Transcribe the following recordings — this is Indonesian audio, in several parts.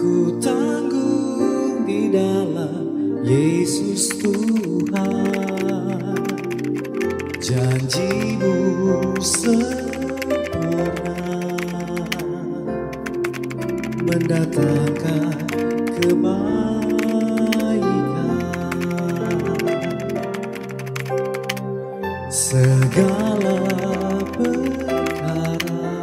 Ku tanggung di dalam Yesus Tuhan, janji-Mu sempurna, mendatangkan kebaikan. Segala perkara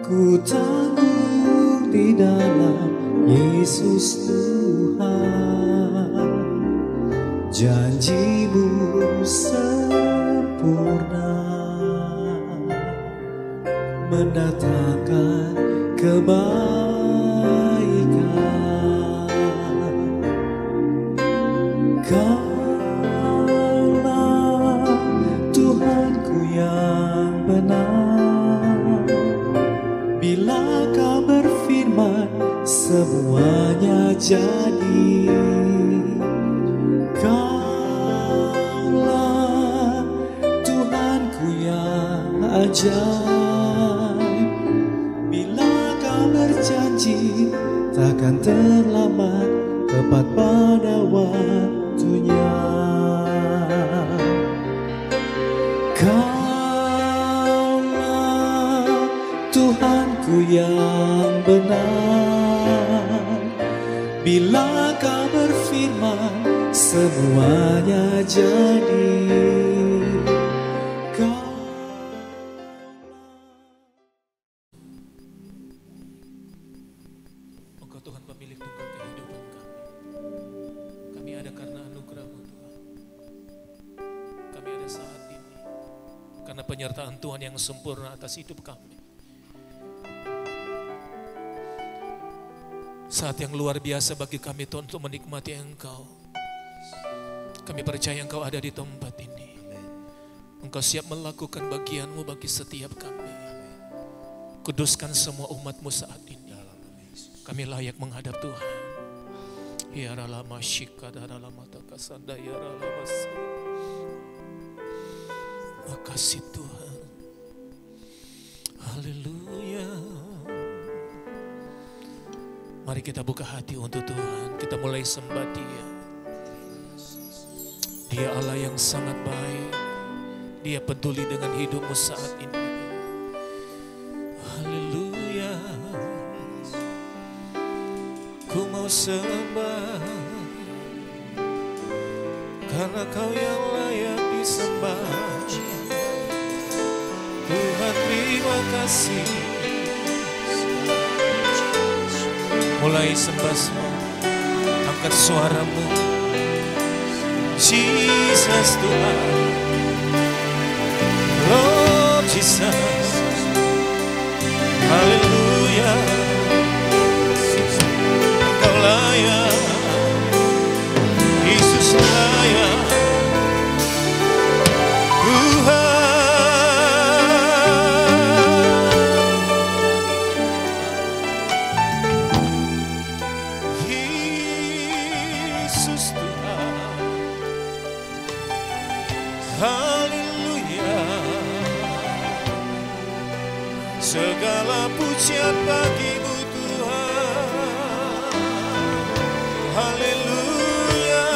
ku tanggung di dalam Yesus Tuhan, janji-Mu sempurna, mendatangkan kebaikan. Kaulah Tuhanku yang benar, bila Kau berfirman semuanya jadi. Kaulah Tuhanku yang ajaib, bila Kau berjanji takkan terlambat, tepat pada waktunya. Kaulah Tuhanku yang benar, bila Kau berfirman semuanya jadi. Engkau Tuhan pemilik tunggal kehidupan kami. Kami ada karena anugerah-Mu Tuhan. Kami ada saat ini karena penyertaan Tuhan yang sempurna atas hidup kami. Saat yang luar biasa bagi kami Tuhan untuk menikmati Engkau. Kami percaya Engkau ada di tempat ini. Engkau siap melakukan bagian-Mu bagi setiap kami. Kuduskan semua umat-Mu saat ini. Kami layak menghadap Tuhan. Ya ralama syika daralama takasanda ya ralama. Makasih Tuhan. Haleluya. Mari kita buka hati untuk Tuhan. Kita mulai sembah Dia. Dia Allah yang sangat baik. Dia peduli dengan hidupmu saat ini. Haleluya. Ku mau sembah karena Kau yang layak disembah. Tuhan terima kasih. Mulai sembah semua, angkat suaramu. Jesus Tuhan, Lord Jesus, haleluya. Engkau layak, Yesus layak, Tuhan. Segala pujian bagi-Mu Tuhan. Haleluya.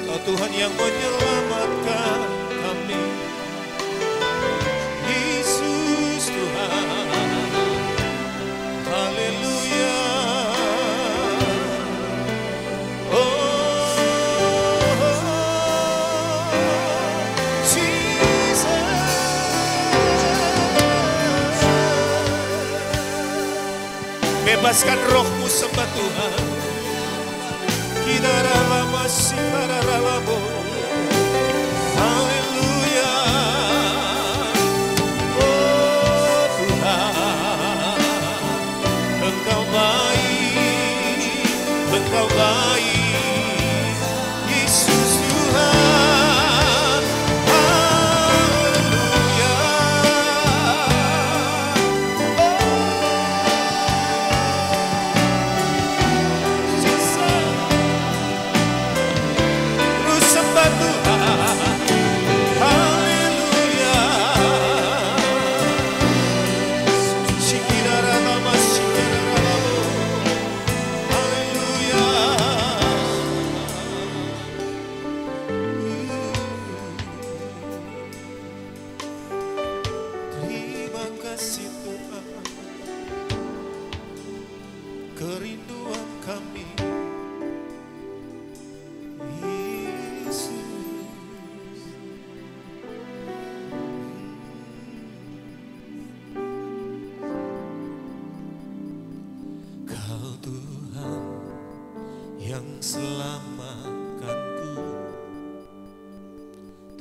Kau Tuhan yang menyelamatkan kami. Yesus Tuhan. Haleluya. Bebaskan rohmu sembah Tuhan. Kidara lama sikara lamo. Haleluya. Oh Tuhan, Engkau baik, Engkau baik, Yesus Tuhan. Haleluya.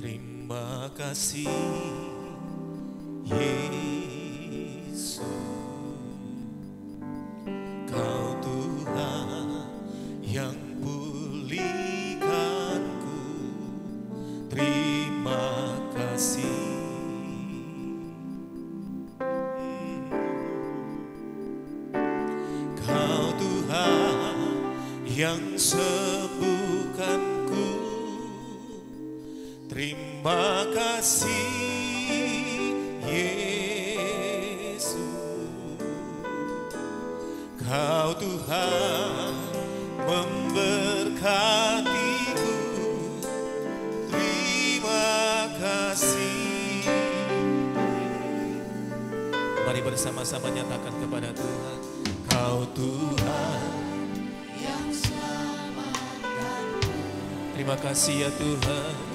Terima kasih Yesus, Kau Tuhan yang pulihkanku. Terima kasih. Kau Tuhan yang sembuhkanku. Terima kasih Yesus, Kau Tuhan memberkatiku. Terima kasih. Mari bersama-sama nyatakan kepada Tuhan, Kau Tuhan yang selamatkanku. Terima kasih ya Tuhan.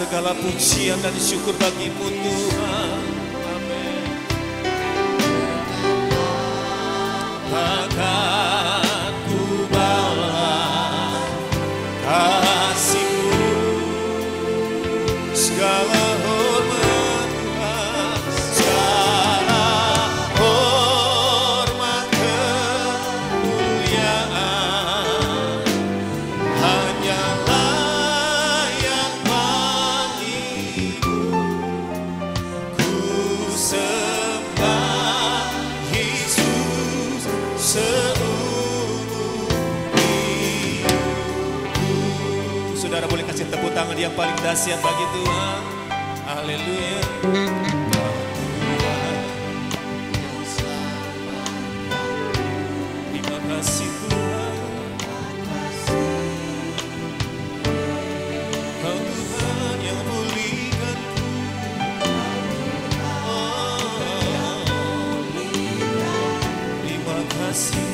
Segala pujian dan syukur bagimu Tuhan. Amin. Akan ku balas kasih-Mu, segala hormat Tuhan, segala hormat kemuliaan hanyalah tepuk tangan yang paling dahsyat bagi Tuhan. Haleluya. Terima kasih Tuhan. Kau Tuhan yang pulihkanku. Terima kasih.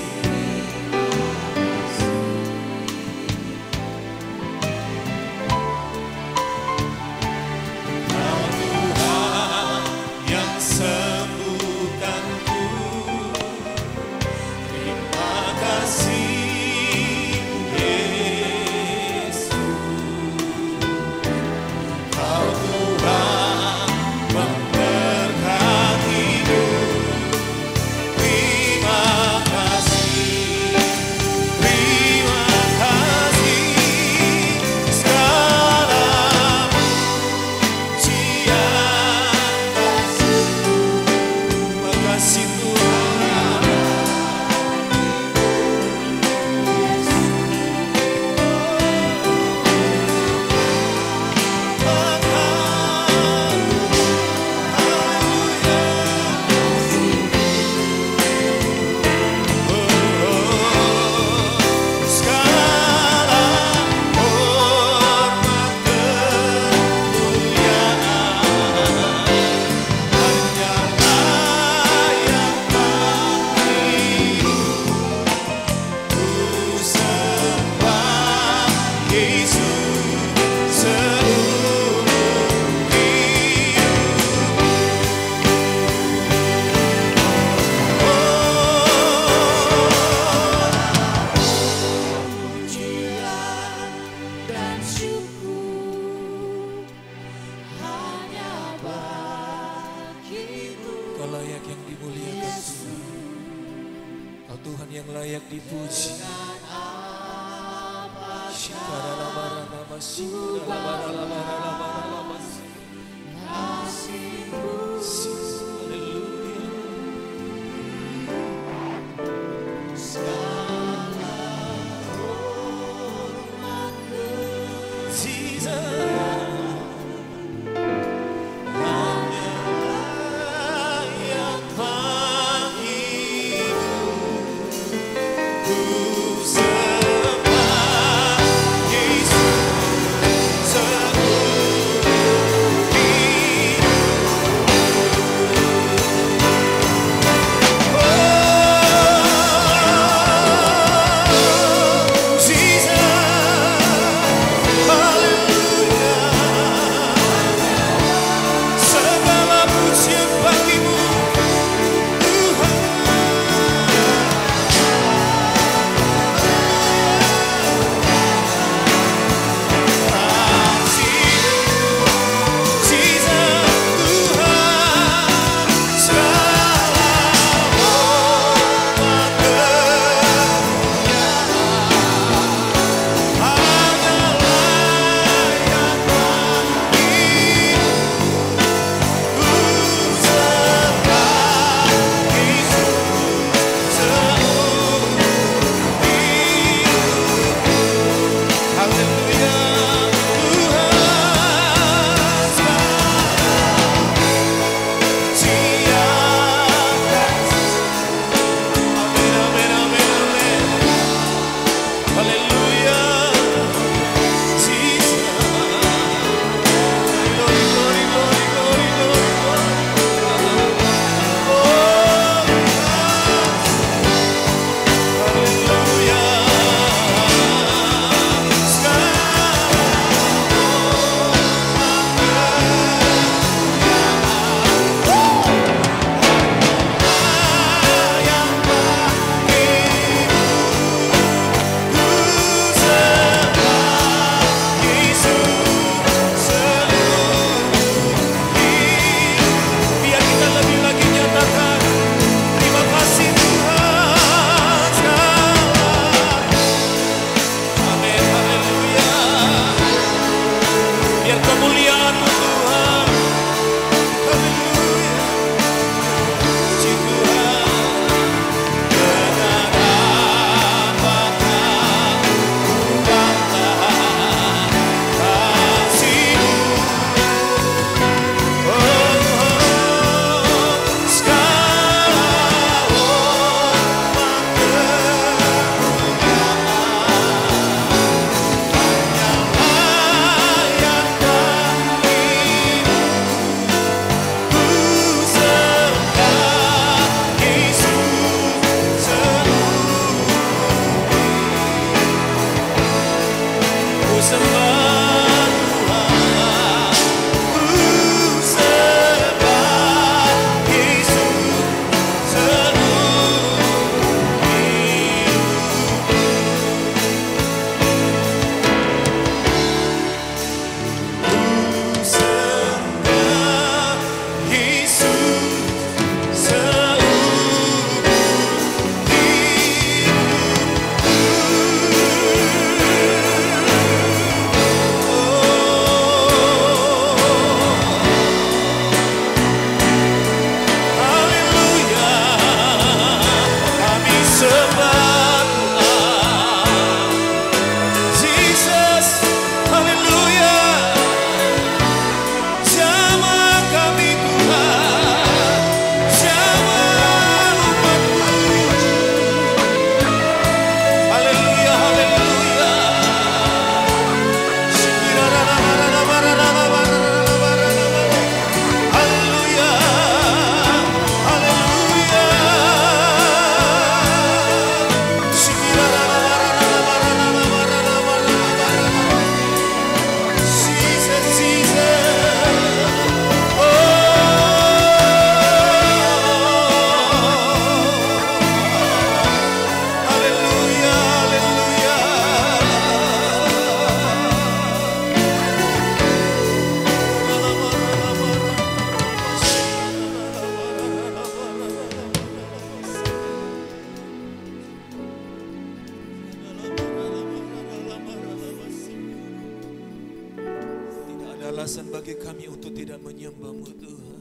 tidak menyembah-Mu Tuhan.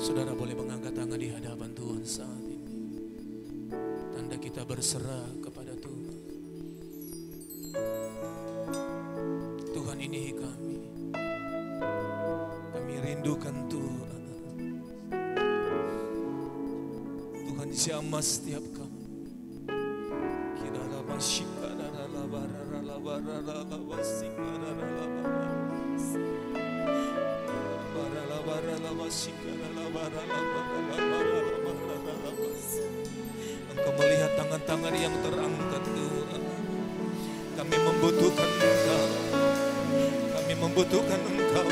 Saudara boleh mengangkat tangan di hadapan Tuhan saat ini. Tanda kita berserah kepada Tuhan. Tuhan, ini kami. Kami rindukan Tuhan. Tuhan, jamah setiap kami. Engkau melihat tangan-tangan yang terangkat Tuhan. Kami membutuhkan Engkau. Kami membutuhkan Engkau.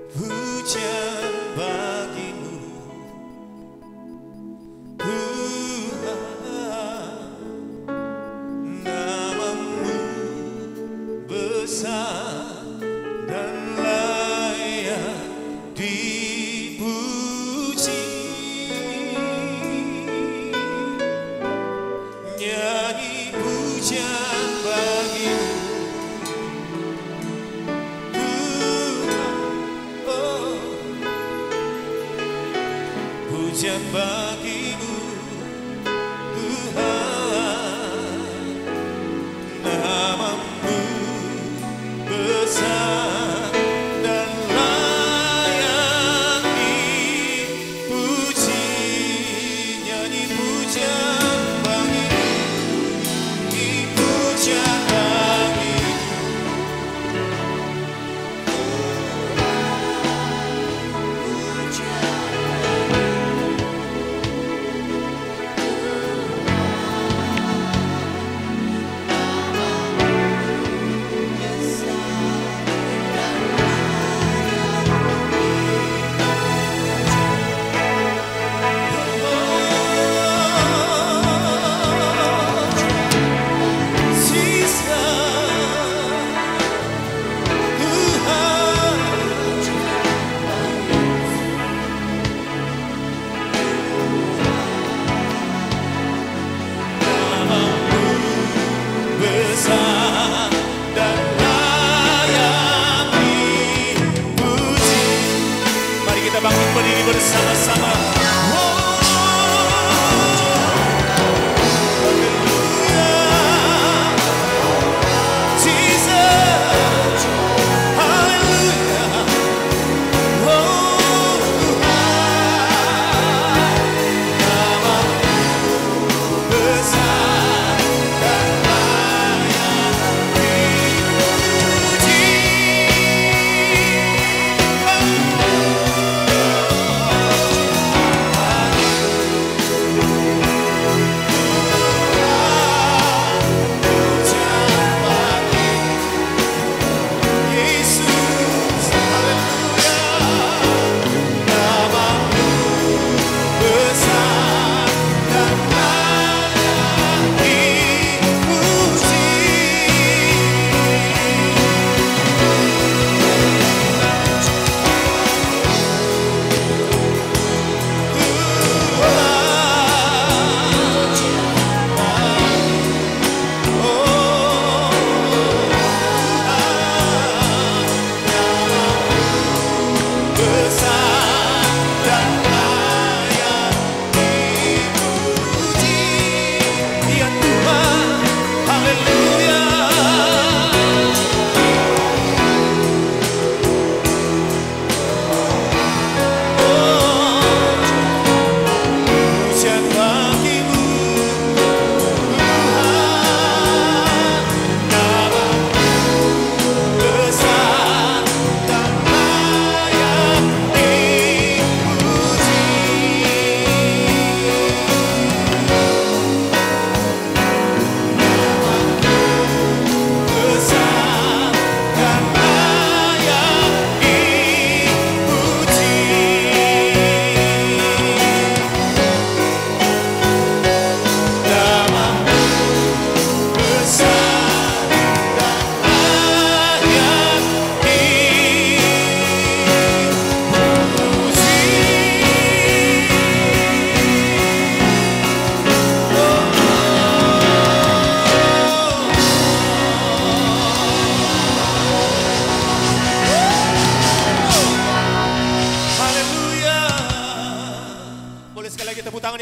Pujian bagimu Tuhan, namamu besar dan layak dipuji. Nyanyi pujian bagimu, pujian bagimu.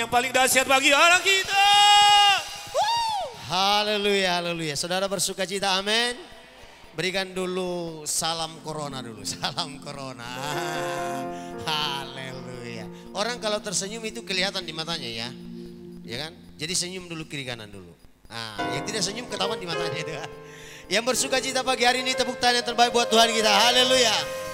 yang paling dahsyat bagi Allah kita. Haleluya, haleluya. Saudara bersuka cita, amin. Berikan dulu salam corona dulu, salam corona. Haleluya. Orang kalau tersenyum itu kelihatan di matanya ya. Ya kan? Jadi senyum dulu kiri kanan dulu. Nah, yang tidak senyum ketahuan di matanya itu. Yang bersuka cita pagi hari ini tepuk tangan yang terbaik buat Tuhan kita. Haleluya.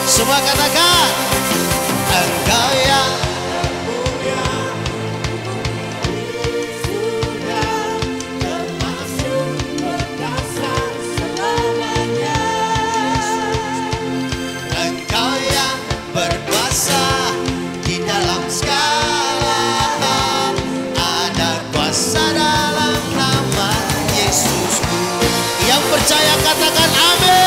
Semua katakan, Engkau yang mulia di surga, termasuk perkasa selamanya. Engkau yang berkuasa di dalam segala hal, ada kuasa dalam nama Yesusku. Yang percaya katakan amin.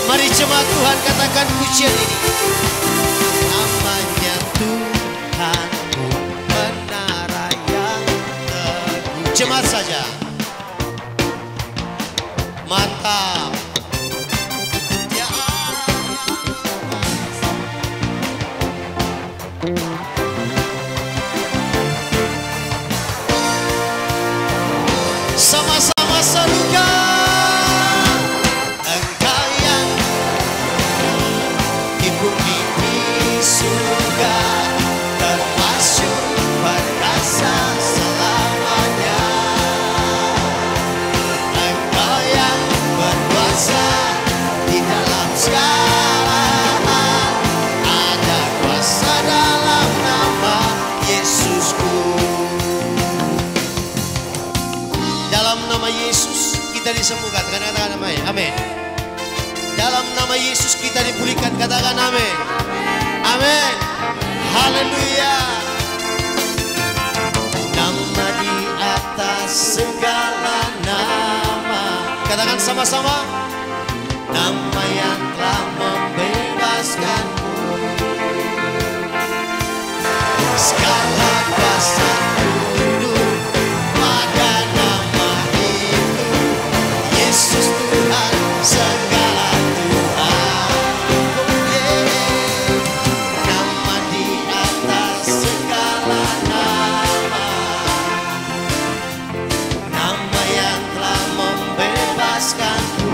Mari jemaat Tuhan katakan pujian ini. Namanya Tuhanku, menara yang teguh. Jemaat saja. Mantap. Ya sama-sama serukan. Kita disembuhkan, katakan amin. Amin. Dalam nama Yesus kita dipulihkan, katakan amin. Amin. Haleluya. Nama di atas segala nama. Katakan sama-sama. Nama yang telah membebaskanmu. Segala kuasa tunduk pada nama itu. Yesus Tuhan, segala Tuhan. Nama di atas segala nama. Nama yang telah membebaskanku.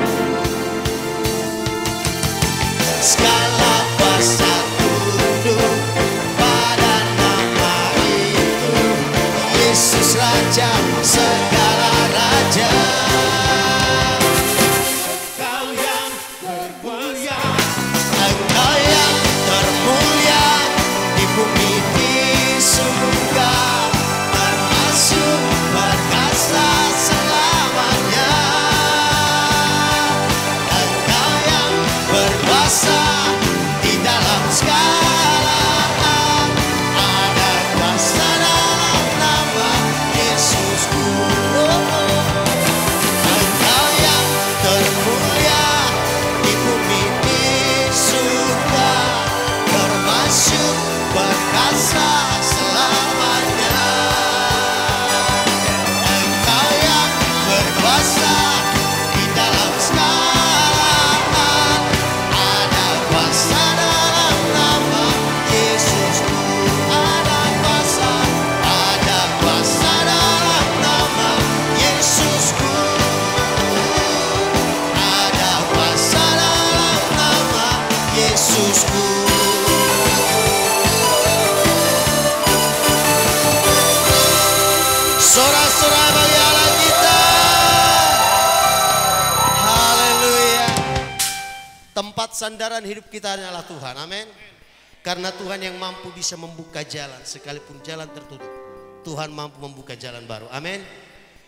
Segala kuasa tunduk pada nama itu. Yesus Raja, segala raja. Tempat sandaran hidup kita adalah Tuhan. Amin. Karena Tuhan yang mampu bisa membuka jalan sekalipun jalan tertutup. Tuhan mampu membuka jalan baru. Amin.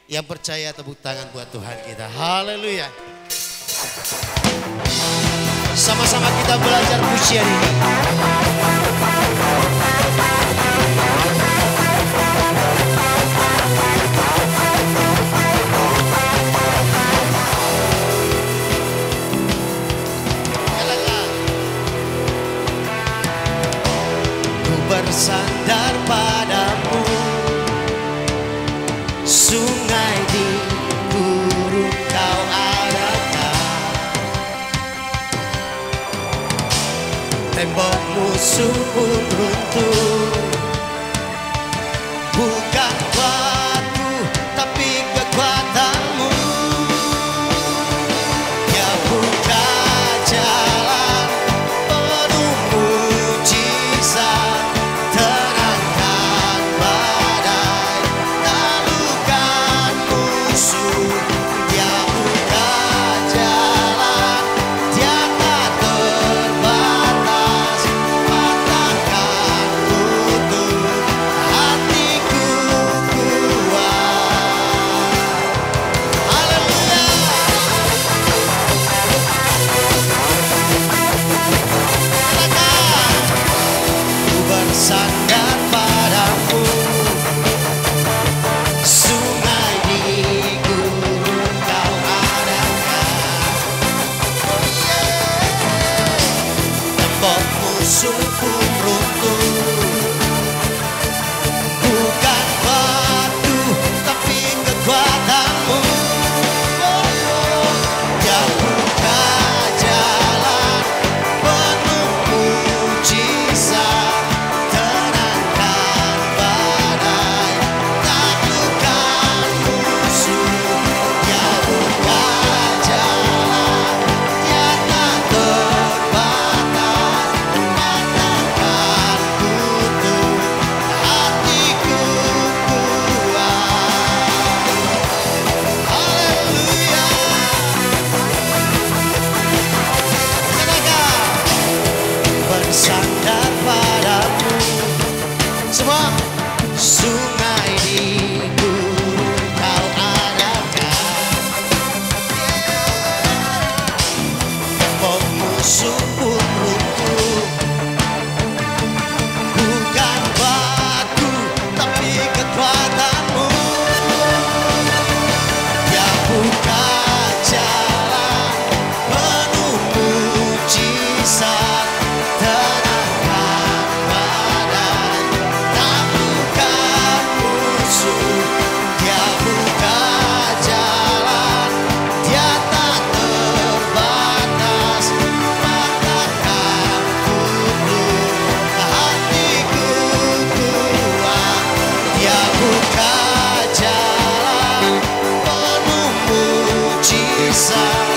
Yang percaya tepuk tangan buat Tuhan kita. Haleluya. Sama-sama kita belajar pujian ini. Ku bersandar padamu, sungai di gurun kau adakan, tembok musuh pun runtuh. Bukan kuatku tapi kekuatanmu, ya buka jalan penuh mujizat, tenangkan badai, taklukkan musuh. Dia buka jalan, dia tak terbatas, patahkan kutuk, hatiku kuat. Haleluya. Ku bersandar padamu, sungai di gurun kau adakan, tembok musuh pun runtuh. Bukan waktu tapi kekuatanmu, yang buka jalan penuh mujizat, tenangkan badai, taklukkan musuh. Yang buka jalan, dia tak terbatas, patahkan kutuk, hatiku kuat. Haleluya. Bersandar padamu, semua sungai di gurun kau adakan, tembok musuh pun runtuh. Bukan batu tapi kekuatanmu, yang buka jalan penuh mujizat, tenangkan badai, taklukkan musuh. Dia buka jalan, dia tak terbatas, patahkan kutuk, hatiku kuat. Dia buka jalan penuh mujizat,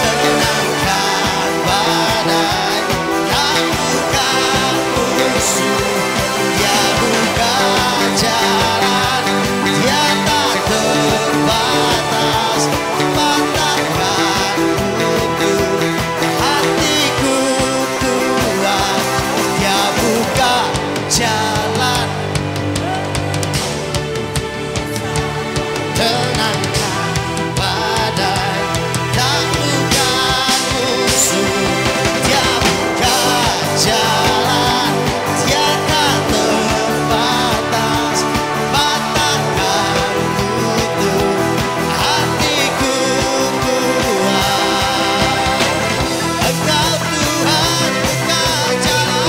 tenangkan badai, taklukkan musuh. Dia buka jalan, dia tak terbatas, patahkan kutuk, hatiku kuat. Dia buka jalan, tenangkan badai, taklukkan musuh. Dia buka jalan, dia tak terbatas, patahkan kutuk, hatiku kuat. Engkau Tuhan buka jalan.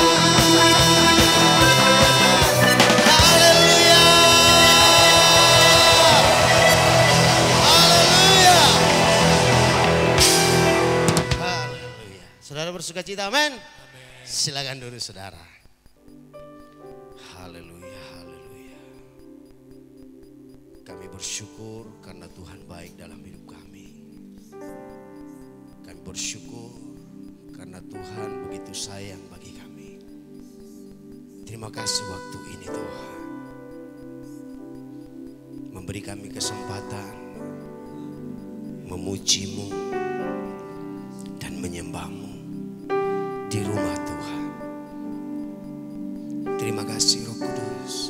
Haleluya. Haleluya. Haleluya. Saudara bersuka cita, amin. Silakan dulu saudara. Haleluya, haleluya. Kami bersyukur karena Tuhan baik dalam hidup kami. Kami bersyukur karena Tuhan begitu sayang bagi kami. Terima kasih waktu ini Tuhan, memberi kami kesempatan memuji-Mu dan menyembah-Mu. di rumah Tuhan. Terima kasih Roh Kudus.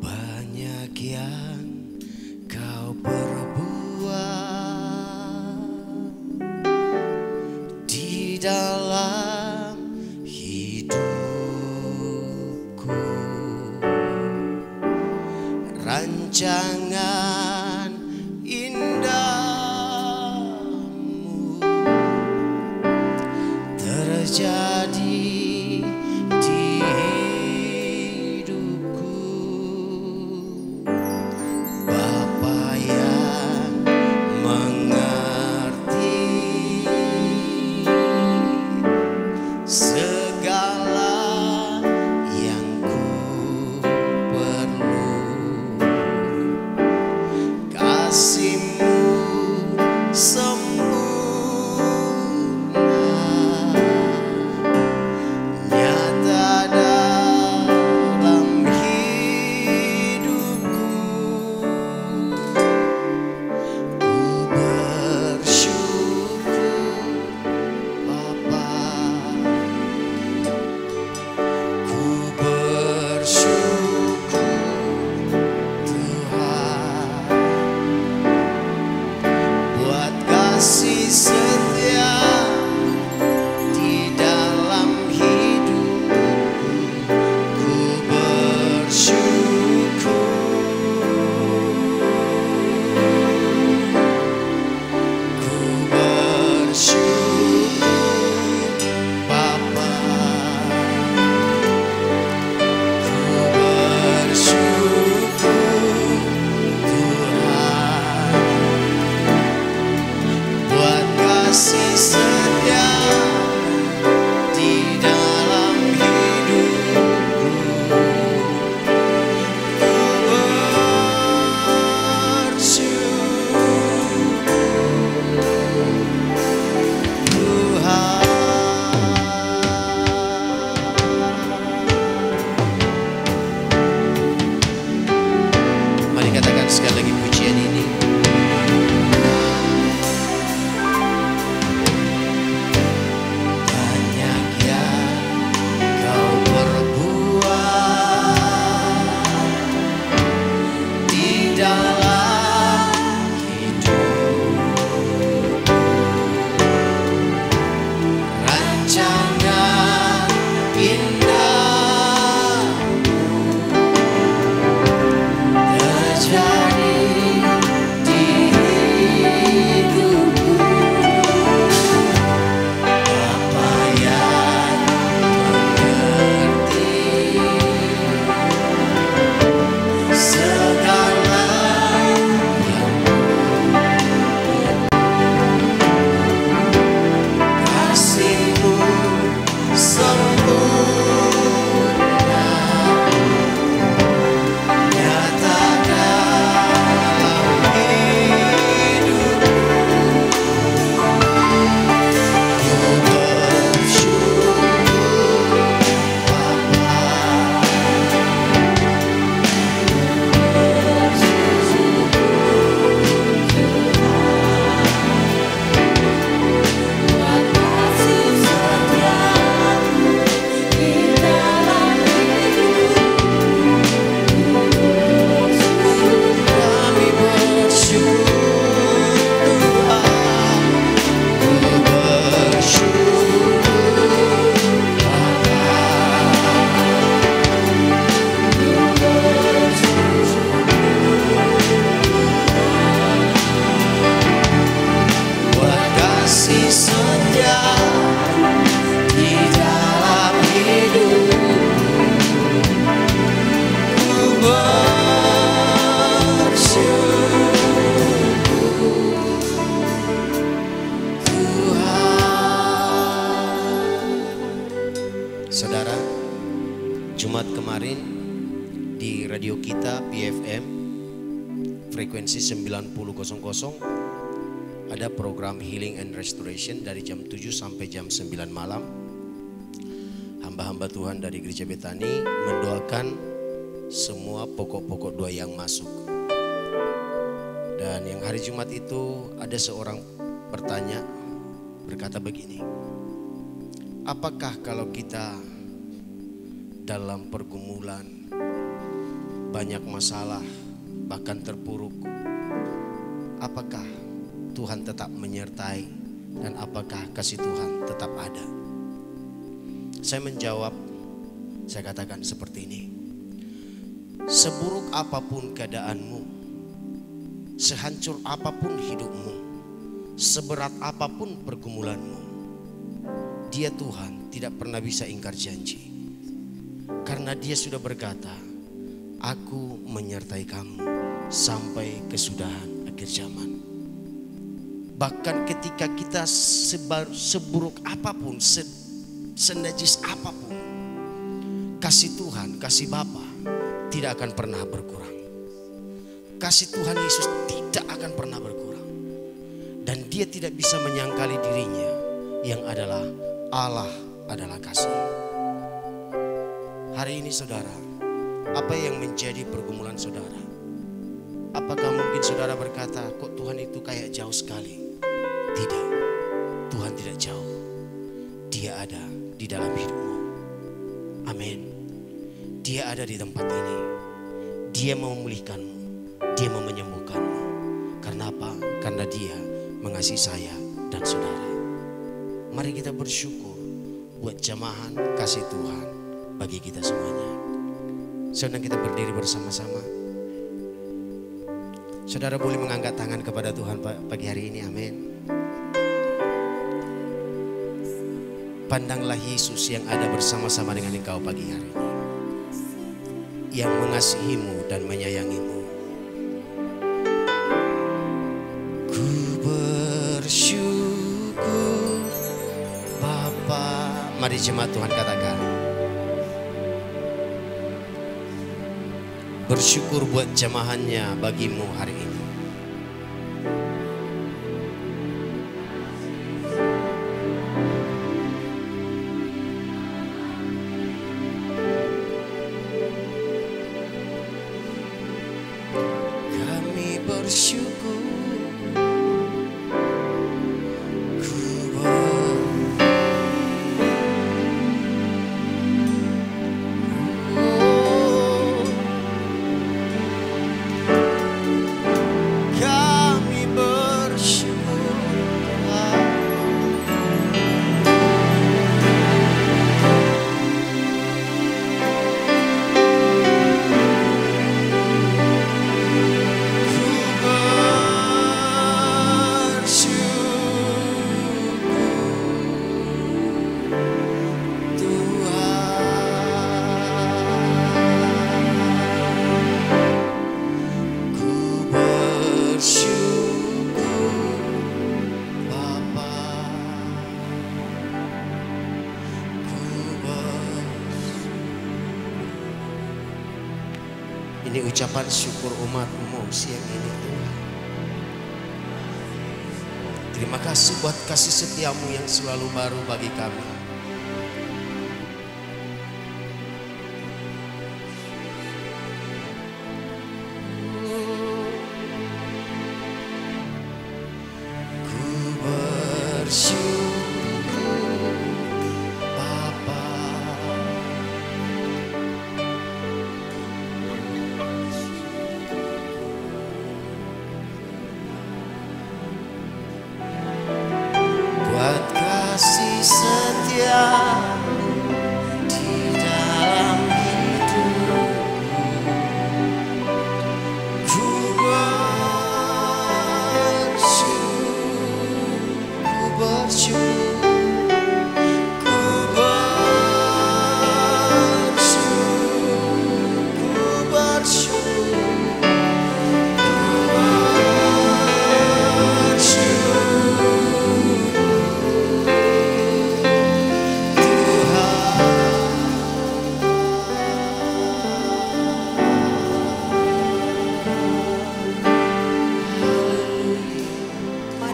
Banyak yang kau perbuat di dalam hidupku. Rancangan indahmu terjadi di hidupku. Bapa yang mengerti segala yang ku perlu. Kasih-Mu sempurna nyata dalam hidupku. Ku bersyukur Bapa, ku bersyukur Tuhan buat kasih setia di dalam hidupku. Ku bersyukur, ku bersyukur Bapa, ku bersyukur Tuhan buat kasih setia di dalam hidupku. Ku bersyukur Tuhan. Mari katakan sekali lagi pujian ini. Banyak yang kau perbuat di dalam hidupku. Rancangan indahmu terjadi di hidupku. Bapa yang mengerti segala yang kasih-Mu sempurna nyata dalam hidupku. Ku bersyukur Bapa, kami bersyukur Tuhan. Ku bersyukur buat kasih setia di dalam hidupku. Ku bersyukur Tuhan. Saudara, Jumat kemarin di radio kita PFM frekuensi 90.0 ada program Healing and Restoration dari jam 7 sampai jam 9 malam. Hamba-hamba Tuhan dari Gereja Betani mendoakan semua pokok-pokok doa yang masuk. Dan yang hari Jumat itu ada seorang bertanya, berkata begini, apakah kalau kita dalam pergumulan, banyak masalah, bahkan terpuruk, apakah Tuhan tetap menyertai dan apakah kasih Tuhan tetap ada? Saya menjawab, saya katakan seperti ini. Seburuk apapun keadaanmu, sehancur apapun hidupmu, seberat apapun pergumulanmu, Dia Tuhan tidak pernah bisa ingkar janji. Karena Dia sudah berkata, aku menyertai kamu sampai kesudahan akhir zaman. Bahkan ketika kita seburuk apapun, senajis apapun, kasih Tuhan, kasih Bapa tidak akan pernah berkurang. Kasih Tuhan Yesus tidak akan pernah berkurang. Dan Dia tidak bisa menyangkali dirinya yang adalah Allah adalah kasih. Hari ini saudara, apa yang menjadi pergumulan saudara? Apakah mungkin saudara berkata, kok Tuhan itu kayak jauh sekali? Tidak, Tuhan tidak jauh. Dia ada di dalam hidupmu. Amin. Dia ada di tempat ini. Dia mau memulihkanmu. Dia mau menyembuhkanmu. Karena apa? Karena Dia mengasihi saya dan saudara. Mari kita bersyukur buat jamahan kasih Tuhan bagi kita semuanya. Saudara, kita berdiri bersama-sama. Saudara boleh mengangkat tangan kepada Tuhan pagi hari ini. Amin. Pandanglah Yesus yang ada bersama-sama dengan engkau pagi hari ini, yang mengasihimu dan menyayangimu. Ku bersyukur Bapa. Mari jemaat Tuhan katakan, bersyukur buat jamahannya bagimu hari ini. Kami bersyukur. Ini ucapan syukur umat-Mu siang ini Tuhan. Terima kasih buat kasih setiamu yang selalu baru bagi kami. Ku bersyukur Bapa. Buat kasih setia di dalam hidup, ku bersyukur,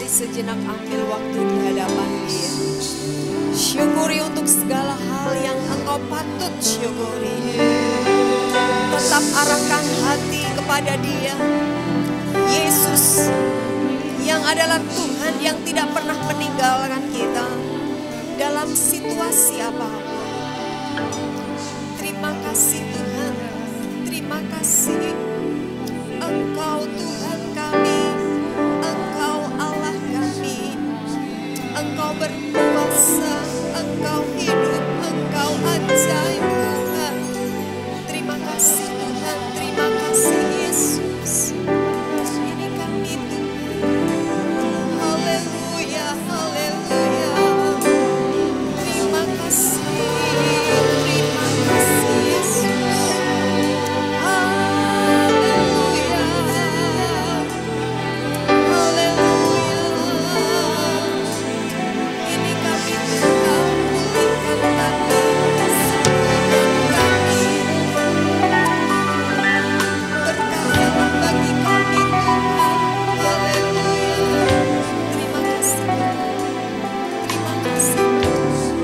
sejenak ambil waktu di hadapan Dia. Syukuri untuk segala hal yang engkau patut syukuri. Tetap arahkan hati kepada Dia. Yesus yang adalah Tuhan yang tidak pernah meninggalkan kita dalam situasi apapun. Terima kasih Tuhan, terima kasih. Engkau Tuhan kami, Engkau Allah kami, Engkau berkuasa, Engkau hidup, Engkau ajaib Tuhan. Terima kasih Tuhan, terima kasih Yesus. Ini kami Tuhan. Haleluya, haleluya. Terima kasih Yesus. Haleluya, haleluya. Ini kami Tuhan, pulihkan kami semua kami. Berkaryalah bagi kami Tuhan. Haleluya. Terima kasih Tuhan. Terima kasih Tuhan.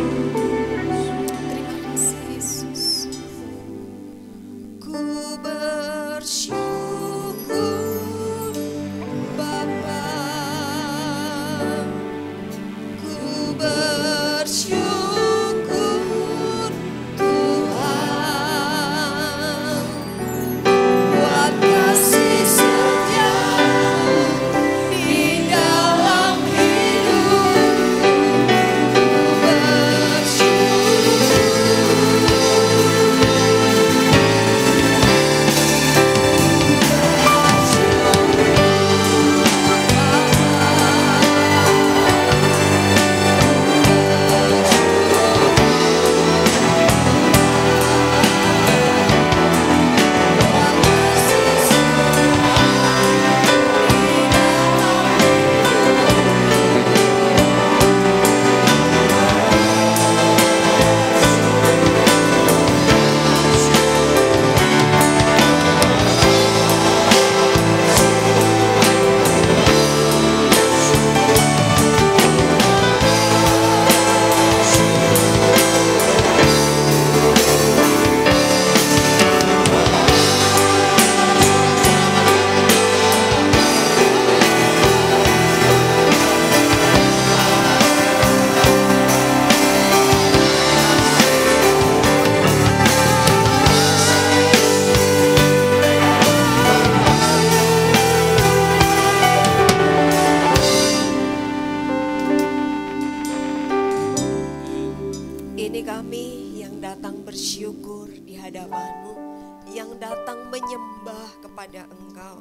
Terima kasih Yesus. Ku bersyukur Bapa, ku bersyukur Tuhan, buat kasih setia di dalam hidupku. Ini kami yang datang bersyukur di hadapan-Mu, yang datang menyembah kepada Engkau,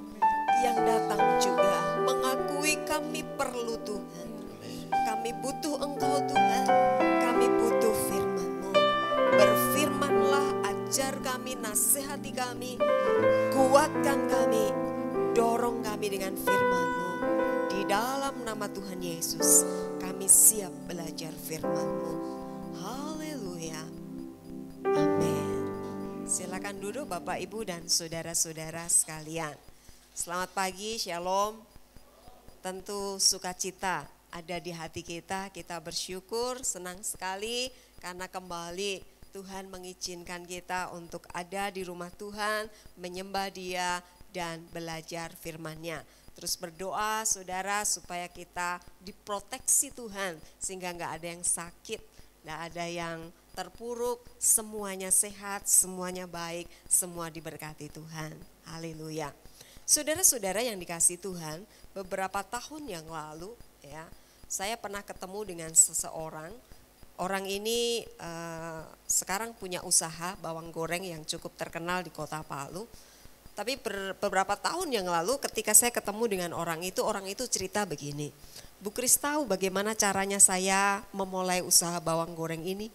yang datang juga mengakui kami perlu Tuhan. Kami butuh Engkau Tuhan, kami butuh firman-Mu. Berfirmanlah, ajar kami, nasihati kami, kuatkan kami, dorong kami dengan firman-Mu. Di dalam nama Tuhan Yesus, kami siap belajar firman-Mu. Haleluya. Amin. Silakan duduk Bapak Ibu dan saudara-saudara sekalian. Selamat pagi, shalom. Tentu sukacita ada di hati kita. Kita bersyukur, senang sekali karena kembali Tuhan mengizinkan kita untuk ada di rumah Tuhan, menyembah Dia dan belajar firman-Nya. Terus berdoa saudara supaya kita diproteksi Tuhan sehingga nggak ada yang sakit, nggak ada yang terpuruk, semuanya sehat, semuanya baik, semua diberkati Tuhan. Haleluya. Saudara-saudara yang dikasihi Tuhan, beberapa tahun yang lalu ya, saya pernah ketemu dengan seseorang. Orang ini sekarang punya usaha bawang goreng yang cukup terkenal di Kota Palu. Tapi beberapa tahun yang lalu ketika saya ketemu dengan orang itu cerita begini. Bu Kris tahu bagaimana caranya saya memulai usaha bawang goreng ini?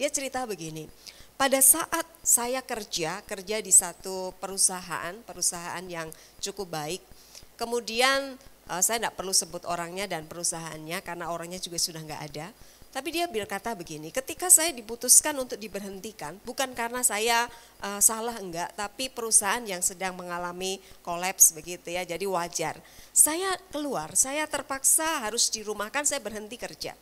Dia cerita begini, pada saat saya kerja di satu perusahaan yang cukup baik. Kemudian saya tidak perlu sebut orangnya dan perusahaannya karena orangnya juga sudah nggak ada. Tapi dia berkata begini, ketika saya diputuskan untuk diberhentikan, bukan karena saya salah enggak, tapi perusahaan yang sedang mengalami kolaps begitu ya, jadi wajar. Saya keluar, saya terpaksa harus dirumahkan, saya berhenti kerja.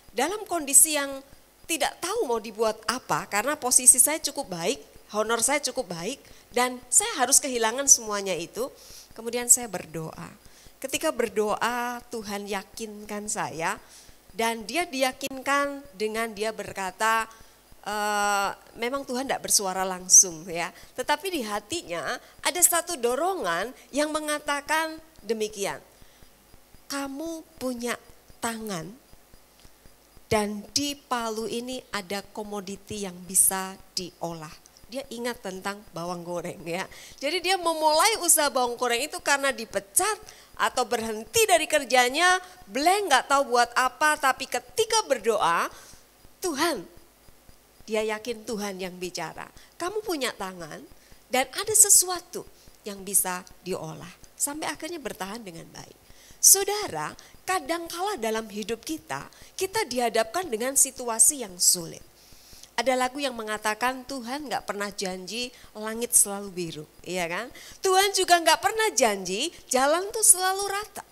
Dalam kondisi yang tidak tahu mau dibuat apa, karena posisi saya cukup baik, honor saya cukup baik, dan saya harus kehilangan semuanya itu. Kemudian saya berdoa. ketika berdoa Tuhan yakinkan saya, dan dia diyakinkan dengan dia berkata, memang Tuhan tidak bersuara langsung ya, tetapi di hatinya ada satu dorongan yang mengatakan demikian, kamu punya tangan dan di palu ini ada komoditi yang bisa diolah. Dia ingat tentang bawang goreng ya. Jadi dia memulai usaha bawang goreng itu karena dipecat atau berhenti dari kerjanya, blank gak tahu buat apa, tapi ketika berdoa, Tuhan, dia yakin Tuhan yang bicara. Kamu punya tangan dan ada sesuatu yang bisa diolah. Sampai akhirnya bertahan dengan baik. Saudara, kadangkala dalam hidup kita dihadapkan dengan situasi yang sulit. Ada lagu yang mengatakan Tuhan gak pernah janji langit selalu biru, iya kan? Tuhan juga gak pernah janji jalan tuh selalu rata.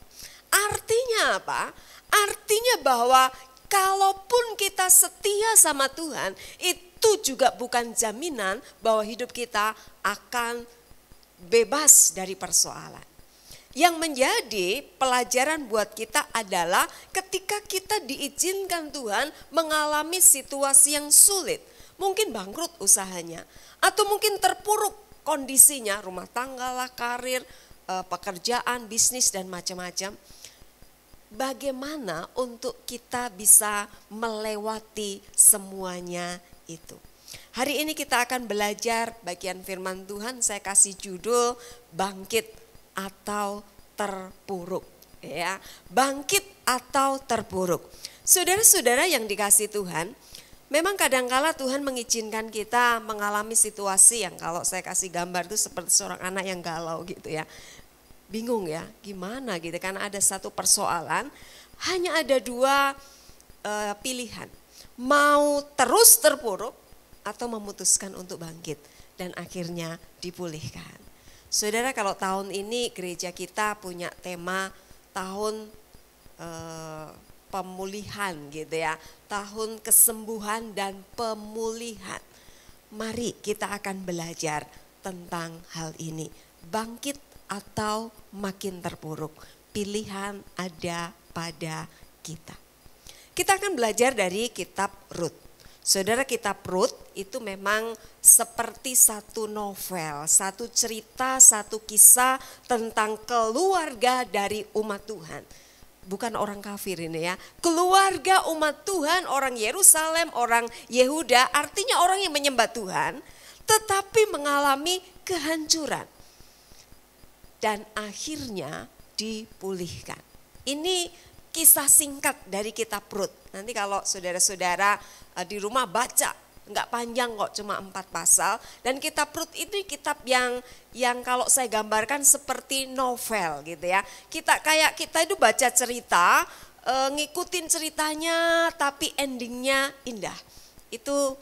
Artinya apa? Artinya bahwa kalaupun kita setia sama Tuhan, itu juga bukan jaminan bahwa hidup kita akan bebas dari persoalan. Yang menjadi pelajaran buat kita adalah ketika kita diizinkan Tuhan mengalami situasi yang sulit. Mungkin bangkrut usahanya atau mungkin terpuruk kondisinya, rumah tangga lah, karir, pekerjaan, bisnis dan macam-macam. Bagaimana untuk kita bisa melewati semuanya itu? Hari ini kita akan belajar bagian firman Tuhan, saya kasih judul bangkit atau terpuruk ya. Bangkit atau terpuruk. Saudara-saudara yang dikasihi Tuhan, memang kadangkala Tuhan mengizinkan kita mengalami situasi yang kalau saya kasih gambar itu seperti seorang anak yang galau gitu ya. Bingung ya, gimana gitu, karena ada satu persoalan, hanya ada dua pilihan. Mau terus terpuruk atau memutuskan untuk bangkit dan akhirnya dipulihkan. Saudara, kalau tahun ini gereja kita punya tema tahun pemulihan gitu ya, tahun kesembuhan dan pemulihan. Mari kita akan belajar tentang hal ini, bangkit atau makin terpuruk, pilihan ada pada kita. Kita akan belajar dari kitab Rut. Saudara, kitab Rut itu memang seperti satu novel, satu cerita, satu kisah tentang keluarga dari umat Tuhan. Bukan orang kafir ini ya, keluarga umat Tuhan, orang Yerusalem, orang Yehuda, artinya orang yang menyembah Tuhan, tetapi mengalami kehancuran. Dan akhirnya dipulihkan. Ini kisah singkat dari kitab Rut. Nanti kalau saudara-saudara di rumah baca, nggak panjang kok, cuma 4 pasal. Dan kitab Rut itu kitab yang kalau saya gambarkan seperti novel gitu ya. Kita itu baca cerita, ngikutin ceritanya tapi endingnya indah. Itu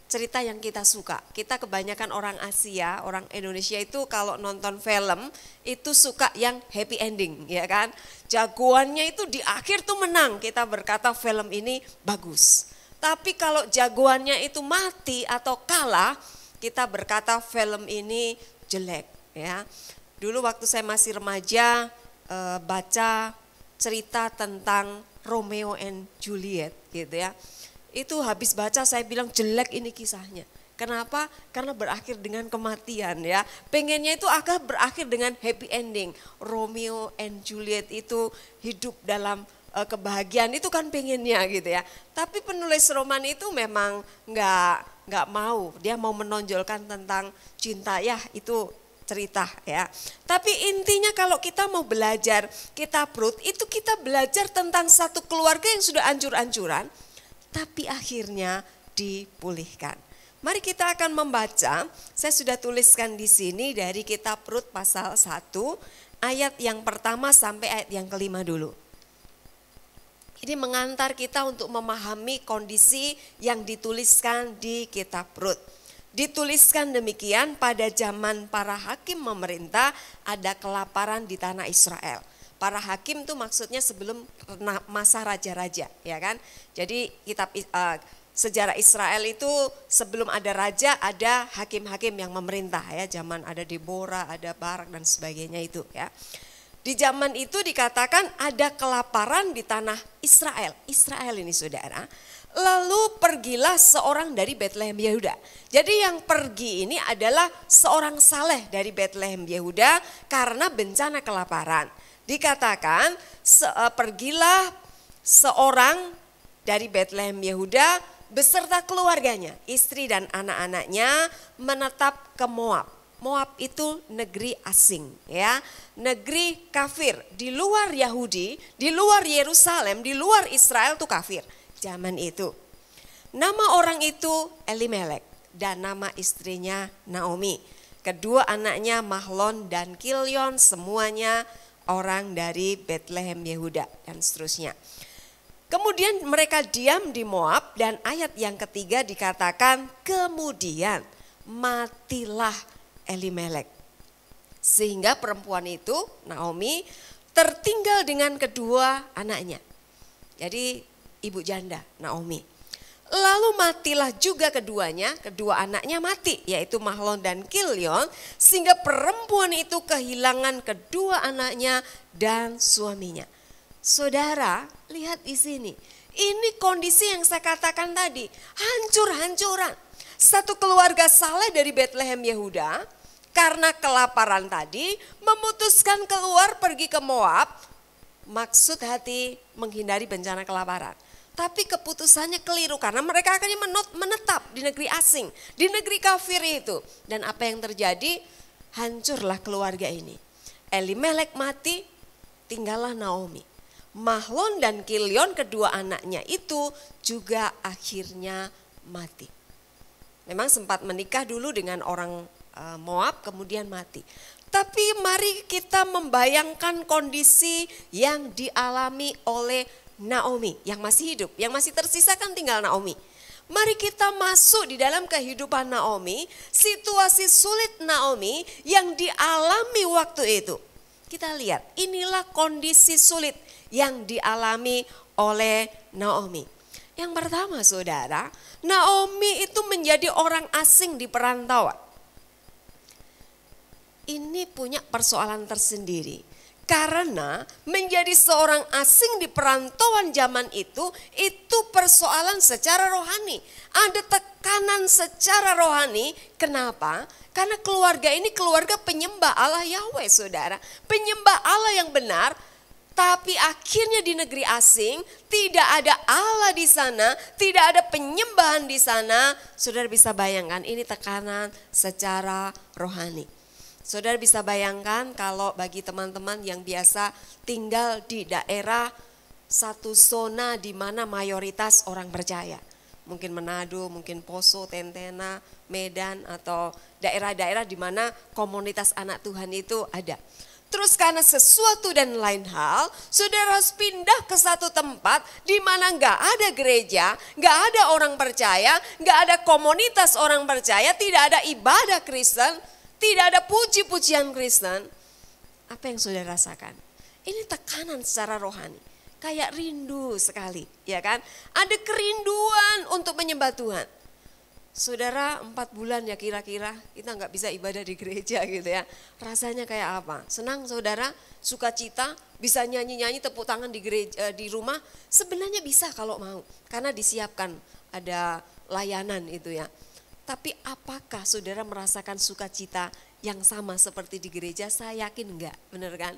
cerita yang kita suka. Kita kebanyakan orang Asia, orang Indonesia itu kalau nonton film itu suka yang happy ending ya kan. Jagoannya itu di akhir tuh menang, kita berkata film ini bagus. Tapi kalau jagoannya itu mati atau kalah, kita berkata film ini jelek ya. Dulu waktu saya masih remaja baca cerita tentang Romeo and Juliet gitu ya. Itu habis baca saya bilang jelek ini kisahnya. Kenapa? Karena berakhir dengan kematian ya. Pengennya itu akan berakhir dengan happy ending. Romeo and Juliet itu hidup dalam kebahagiaan, itu kan pengennya gitu ya. Tapi penulis roman itu memang nggak mau. Dia mau menonjolkan tentang cinta, ya itu cerita ya. Tapi intinya kalau kita mau belajar kitab Rut itu kita belajar tentang satu keluarga yang sudah hancur-hancuran, tapi akhirnya dipulihkan. Mari kita akan membaca, saya sudah tuliskan di sini dari kitab Rut pasal 1, ayat yang pertama sampai ayat yang kelima dulu. Ini mengantar kita untuk memahami kondisi yang dituliskan di kitab Rut. Dituliskan demikian, pada zaman para hakim memerintah ada kelaparan di tanah Israel. Para hakim itu maksudnya sebelum masa raja-raja ya kan. Jadi kitab sejarah Israel itu sebelum ada raja ada hakim-hakim yang memerintah ya. Zaman ada Deborah, ada Barak dan sebagainya itu ya. Di zaman itu dikatakan ada kelaparan di tanah Israel. Israel ini saudara. Lalu pergilah seorang dari Betlehem Yehuda. Jadi yang pergi ini adalah seorang saleh dari Betlehem Yehuda karena bencana kelaparan. Dikatakan pergilah seorang dari Betlehem Yehuda beserta keluarganya, istri dan anak-anaknya menetap ke Moab. Moab itu negeri asing ya, negeri kafir. Di luar Yahudi, di luar Yerusalem, di luar Israel itu kafir. Zaman itu. Nama orang itu Elimelek dan nama istrinya Naomi. Kedua anaknya Mahlon dan Kilyon, semuanya orang dari Betlehem Yehuda dan seterusnya. Kemudian mereka diam di Moab dan ayat yang ketiga dikatakan kemudian matilah Elimelek. Sehingga perempuan itu Naomi tertinggal dengan kedua anaknya. Jadi ibu janda Naomi. Lalu matilah juga keduanya, kedua anaknya mati yaitu Mahlon dan Kilyon. Sehingga perempuan itu kehilangan kedua anaknya dan suaminya. Saudara lihat di sini, ini kondisi yang saya katakan tadi, hancur-hancuran. Satu keluarga saleh dari Betlehem Yehuda karena kelaparan tadi memutuskan keluar pergi ke Moab. Maksud hati menghindari bencana kelaparan. Tapi keputusannya keliru karena mereka akhirnya menetap di negeri asing, di negeri kafir itu. Dan apa yang terjadi? Hancurlah keluarga ini. Elimelek mati, tinggallah Naomi. Mahlon dan Kilyon kedua anaknya itu juga akhirnya mati. Memang sempat menikah dulu dengan orang Moab kemudian mati. Tapi mari kita membayangkan kondisi yang dialami oleh Naomi yang masih hidup, yang masih tersisa kan tinggal Naomi. Mari kita masuk di dalam kehidupan Naomi, situasi sulit Naomi yang dialami waktu itu. Kita lihat, inilah kondisi sulit yang dialami oleh Naomi. Yang pertama saudara, Naomi itu menjadi orang asing di perantauan. Ini punya persoalan tersendiri. Karena menjadi seorang asing di perantauan zaman itu persoalan secara rohani. Ada tekanan secara rohani. Kenapa? Karena keluarga ini keluarga penyembah Allah Yahweh saudara. Penyembah Allah yang benar. Tapi akhirnya di negeri asing tidak ada Allah di sana. Tidak ada penyembahan di sana. Saudara bisa bayangkan ini tekanan secara rohani. Saudara bisa bayangkan kalau bagi teman-teman yang biasa tinggal di daerah satu zona di mana mayoritas orang percaya. Mungkin Manado, mungkin Poso, Tentena, Medan atau daerah-daerah di mana komunitas anak Tuhan itu ada. Terus karena sesuatu dan lain hal, saudara harus pindah ke satu tempat di mana nggak ada gereja, nggak ada orang percaya, nggak ada komunitas orang percaya, tidak ada ibadah Kristen. Tidak ada puji-pujian Kristen. Apa yang saudara rasakan? Ini tekanan secara rohani. Kayak rindu sekali, ya kan? Ada kerinduan untuk menyembah Tuhan. Saudara 4 bulan ya kira-kira kita nggak bisa ibadah di gereja gitu ya. Rasanya kayak apa? Senang saudara, sukacita, bisa nyanyi-nyanyi tepuk tangan di gereja, di rumah. Sebenarnya bisa kalau mau, karena disiapkan ada layanan itu ya. Tapi apakah saudara merasakan sukacita yang sama seperti di gereja? Saya yakin enggak, benar kan?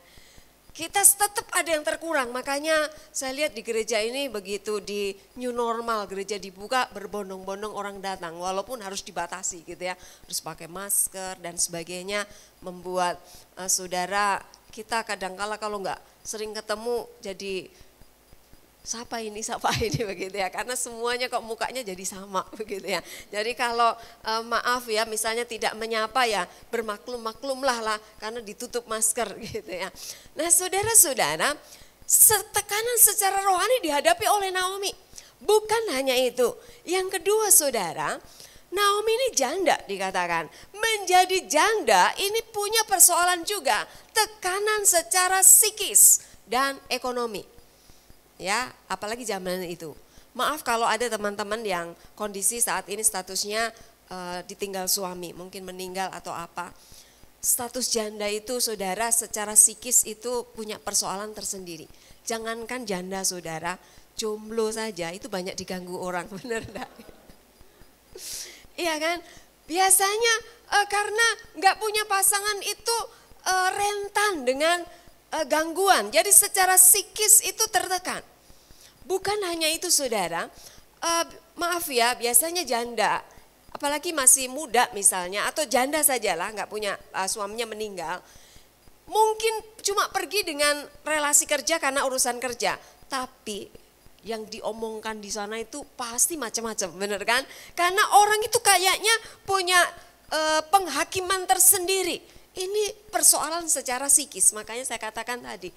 Kita tetap ada yang terkurang, makanya saya lihat di gereja ini begitu di new normal, gereja dibuka berbondong-bondong orang datang. Walaupun harus dibatasi gitu ya, harus pakai masker dan sebagainya. Membuat saudara kita kadang-kala kalau enggak sering ketemu jadi siapa ini begitu ya, karena semuanya kok mukanya jadi sama begitu ya. Jadi kalau maaf ya misalnya tidak menyapa ya bermaklum-maklumlah lah karena ditutup masker gitu ya. Nah saudara-saudara, tekanan secara rohani dihadapi oleh Naomi. Bukan hanya itu, yang kedua saudara, Naomi ini janda dikatakan. Menjadi janda ini punya persoalan juga, tekanan secara psikis dan ekonomi. Ya, apalagi zaman itu. Maaf kalau ada teman-teman yang kondisi saat ini statusnya ditinggal suami, mungkin meninggal atau apa. Status janda itu saudara secara psikis itu punya persoalan tersendiri. Jangankan janda saudara, jomblo saja itu banyak diganggu orang, benar enggak? Iya kan? Biasanya karena nggak punya pasangan itu rentan dengan gangguan. Jadi secara psikis itu tertekan. Bukan hanya itu saudara, maaf ya biasanya janda, apalagi masih muda misalnya atau janda sajalah nggak punya suaminya meninggal. Mungkin cuma pergi dengan relasi kerja karena urusan kerja. Tapi yang diomongkan di sana itu pasti macam-macam, bener kan? Karena orang itu kayaknya punya penghakiman tersendiri. Ini persoalan secara psikis, makanya saya katakan tadi.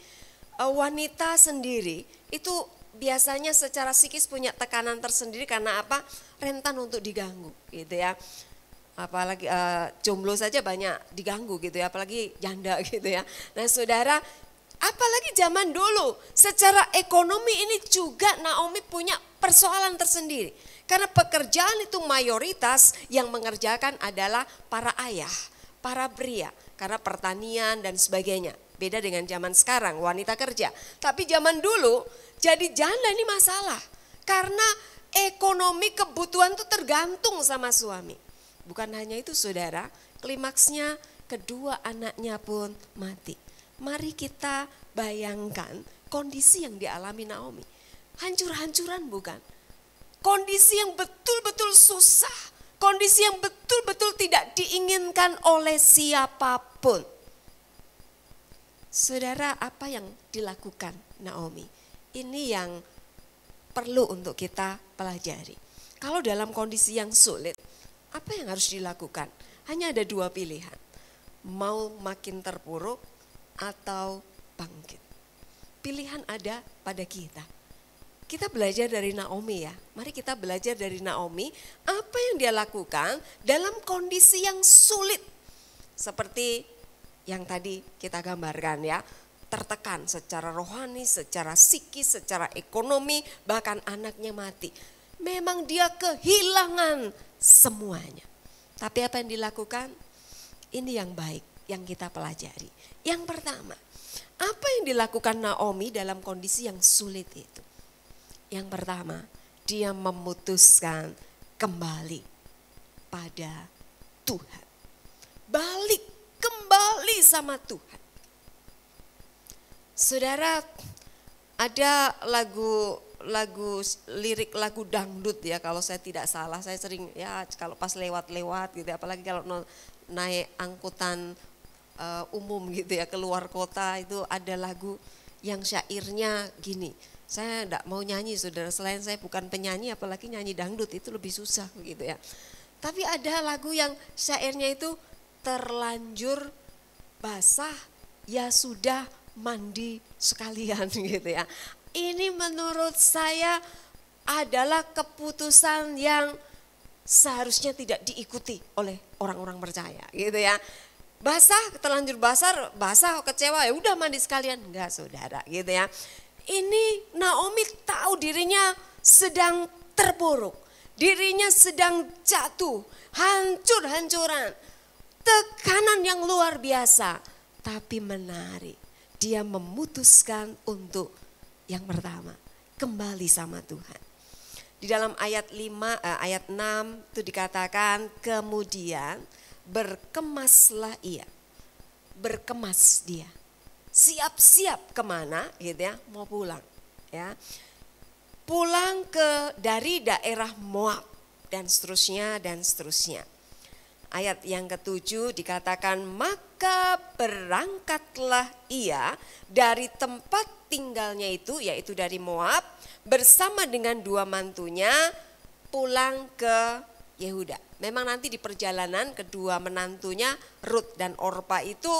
Wanita sendiri itu biasanya secara psikis punya tekanan tersendiri karena apa? Rentan untuk diganggu gitu ya. Apalagi jomblo saja banyak diganggu gitu ya, apalagi janda gitu ya. Nah saudara, apalagi zaman dulu secara ekonomi ini juga Naomi punya persoalan tersendiri. Karena pekerjaan itu mayoritas yang mengerjakan adalah para ayah, para pria. Karena pertanian dan sebagainya. Beda dengan zaman sekarang, wanita kerja. Tapi zaman dulu jadi janda ini masalah. Karena ekonomi kebutuhan itu tergantung sama suami. Bukan hanya itu saudara, klimaksnya kedua anaknya pun mati. Mari kita bayangkan kondisi yang dialami Naomi. Hancur-hancuran bukan? Kondisi yang betul-betul susah. Kondisi yang betul-betul tidak diinginkan oleh siapapun. Saudara, apa yang dilakukan Naomi? Ini yang perlu untuk kita pelajari. Kalau dalam kondisi yang sulit, apa yang harus dilakukan? Hanya ada dua pilihan. Mau makin terpuruk atau bangkit. Pilihan ada pada kita. Kita belajar dari Naomi ya. Mari kita belajar dari Naomi apa yang dia lakukan dalam kondisi yang sulit. Seperti yang tadi kita gambarkan ya. Tertekan secara rohani, secara psikis, secara ekonomi, bahkan anaknya mati. Memang dia kehilangan semuanya. Tapi apa yang dilakukan? Ini yang baik yang kita pelajari. Yang pertama, apa yang dilakukan Naomi dalam kondisi yang sulit itu? Yang pertama, dia memutuskan kembali pada Tuhan. Balik kembali sama Tuhan. Saudara, ada lirik lagu dangdut ya, kalau saya tidak salah, saya sering ya kalau pas lewat-lewat gitu, apalagi kalau naik angkutan umum gitu ya keluar kota, itu ada lagu yang syairnya gini. Saya enggak mau nyanyi saudara, selain saya bukan penyanyi apalagi nyanyi dangdut itu lebih susah gitu ya. Tapi ada lagu yang syairnya itu terlanjur basah ya sudah mandi sekalian gitu ya. Ini menurut saya adalah keputusan yang seharusnya tidak diikuti oleh orang-orang percaya gitu ya. Basah, terlanjur basah kecewa ya udah mandi sekalian. Enggak saudara gitu ya. Ini Naomi tahu dirinya sedang terpuruk. Dirinya sedang jatuh, hancur-hancuran. Tekanan yang luar biasa. Tapi menarik, dia memutuskan untuk yang pertama, kembali sama Tuhan. Di dalam ayat 6 itu dikatakan kemudian berkemaslah ia. Berkemas dia. Siap-siap kemana gitu ya, mau pulang ya. Pulang dari daerah Moab dan seterusnya dan seterusnya. Ayat yang ke-7 dikatakan maka berangkatlah ia dari tempat tinggalnya itu yaitu dari Moab bersama dengan dua mantunya pulang ke Yehuda. Memang nanti di perjalanan kedua menantunya Rut dan Orpa itu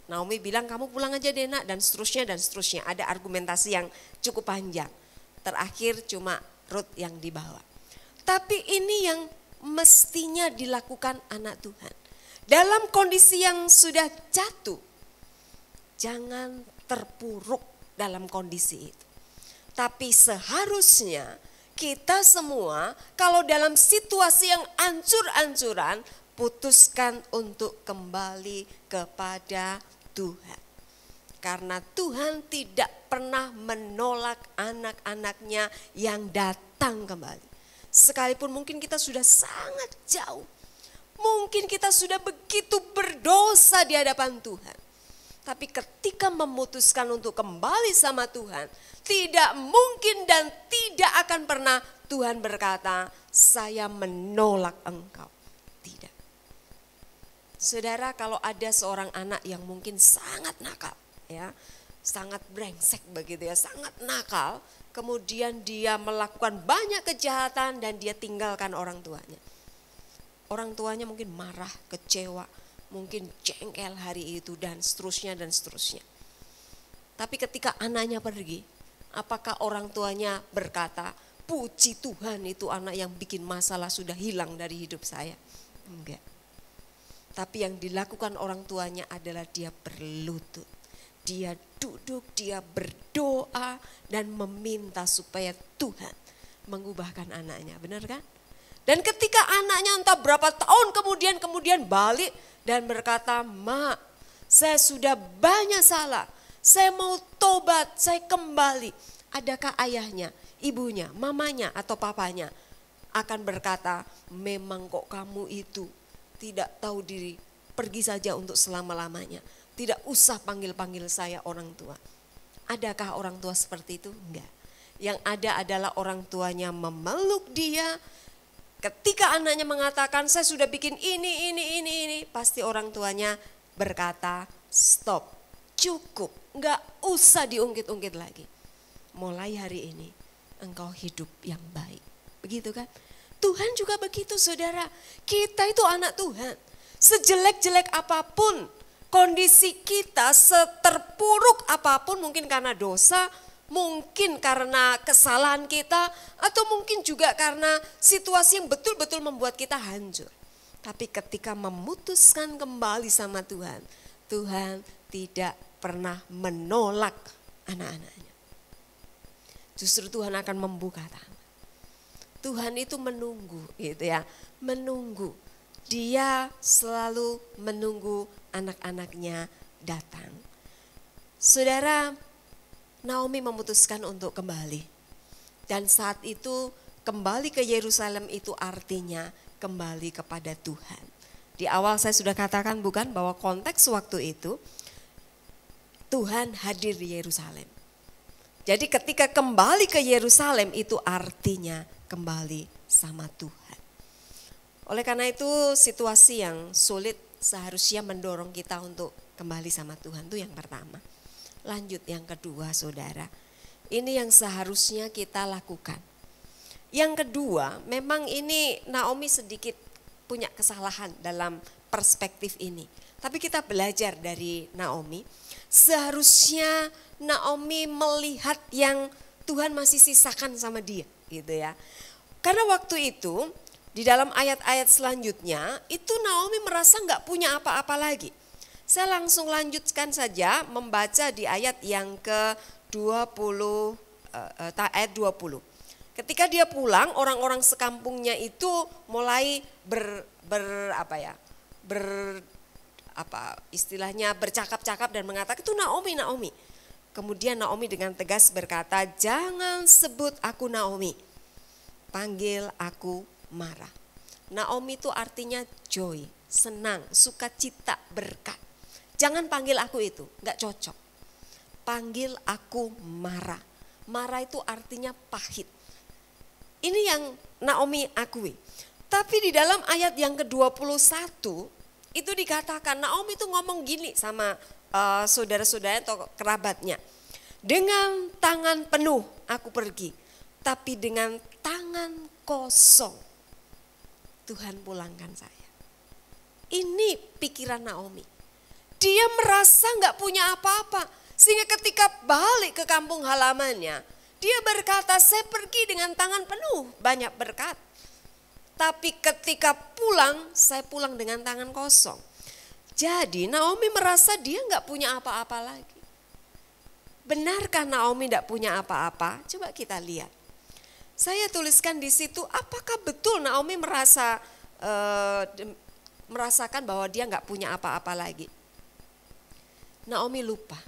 Naomi bilang kamu pulang aja deh nak dan seterusnya dan seterusnya. Ada argumentasi yang cukup panjang. Terakhir cuma Rut yang dibawa. Tapi ini yang mestinya dilakukan anak Tuhan. Dalam kondisi yang sudah jatuh, jangan terpuruk dalam kondisi itu. Tapi seharusnya kita semua kalau dalam situasi yang ancur-ancuran putuskan untuk kembali kepada Tuhan. Karena Tuhan tidak pernah menolak anak-anaknya yang datang kembali. Sekalipun mungkin kita sudah sangat jauh. Mungkin kita sudah begitu berdosa di hadapan Tuhan. Tapi ketika memutuskan untuk kembali sama Tuhan, tidak mungkin dan tidak akan pernah Tuhan berkata, saya menolak engkau. Tidak. Saudara, kalau ada seorang anak yang mungkin sangat nakal, ya, sangat brengsek begitu ya, sangat nakal, kemudian dia melakukan banyak kejahatan dan dia tinggalkan orang tuanya. Orang tuanya mungkin marah, kecewa, mungkin jengkel hari itu dan seterusnya dan seterusnya. Tapi ketika anaknya pergi, apakah orang tuanya berkata, puji Tuhan itu anak yang bikin masalah sudah hilang dari hidup saya? Enggak. Tapi yang dilakukan orang tuanya adalah dia berlutut. Dia duduk, dia berdoa dan meminta supaya Tuhan mengubahkan anaknya. Benar kan? Dan ketika anaknya entah berapa tahun kemudian balik dan berkata, Mak, saya sudah banyak salah. Saya mau tobat, saya kembali. Adakah ayahnya, ibunya, mamanya atau papanya akan berkata, memang kok kamu itu tidak tahu diri, pergi saja untuk selama-lamanya. Tidak usah panggil-panggil saya orang tua. Adakah orang tua seperti itu? Enggak. Yang ada adalah orang tuanya memeluk dia. Ketika anaknya mengatakan saya sudah bikin ini, pasti orang tuanya berkata stop, cukup, enggak usah diungkit-ungkit lagi. Mulai hari ini engkau hidup yang baik. Begitu kan? Tuhan juga begitu saudara. Kita itu anak Tuhan. Sejelek-jelek apapun kondisi kita, seterpuruk apapun mungkin karena dosa, mungkin karena kesalahan kita, atau mungkin juga karena situasi yang betul-betul membuat kita hancur. Tapi ketika memutuskan kembali sama Tuhan, Tuhan tidak pernah menolak anak-anaknya. Justru Tuhan akan membuka tangan. Tuhan itu menunggu gitu ya, menunggu. Dia selalu menunggu anak-anaknya datang. Saudara, Naomi memutuskan untuk kembali. Dan saat itu kembali ke Yerusalem itu artinya kembali kepada Tuhan. Di awal saya sudah katakan bukan bahwa konteks waktu itu Tuhan hadir di Yerusalem. Jadi ketika kembali ke Yerusalem itu artinya kembali sama Tuhan. Oleh karena itu situasi yang sulit seharusnya mendorong kita untuk kembali sama Tuhan, itu yang pertama. Lanjut yang kedua saudara, ini yang seharusnya kita lakukan. Yang kedua, memang ini Naomi sedikit punya kesalahan dalam perspektif ini. Tapi kita belajar dari Naomi, seharusnya Naomi melihat yang Tuhan masih sisakan sama dia gitu ya. Karena waktu itu di dalam ayat-ayat selanjutnya itu Naomi merasa nggak punya apa-apa lagi. Saya langsung lanjutkan saja membaca di ayat yang ke-20, ayat 20. Ketika dia pulang, orang-orang sekampungnya itu mulai bercakap-cakap dan mengatakan itu Naomi. Kemudian Naomi dengan tegas berkata, jangan sebut aku Naomi, panggil aku Mara. Naomi itu artinya joy, senang, sukacita, berkat. Jangan panggil aku itu, enggak cocok. Panggil aku Mara. Mara itu artinya pahit. Ini yang Naomi akui. Tapi di dalam ayat yang ke-21 itu dikatakan Naomi itu ngomong gini sama saudara-saudara atau kerabatnya. Dengan tangan penuh aku pergi, tapi dengan tangan kosong Tuhan pulangkan saya. Ini pikiran Naomi. Dia merasa nggak punya apa-apa. Sehingga ketika balik ke kampung halamannya, dia berkata, saya pergi dengan tangan penuh banyak berkat. Tapi ketika pulang, saya pulang dengan tangan kosong. Jadi Naomi merasa dia nggak punya apa-apa lagi. Benarkah Naomi nggak punya apa-apa? Coba kita lihat. Saya tuliskan di situ, apakah betul Naomi merasa merasakan bahwa dia nggak punya apa-apa lagi. Naomi lupa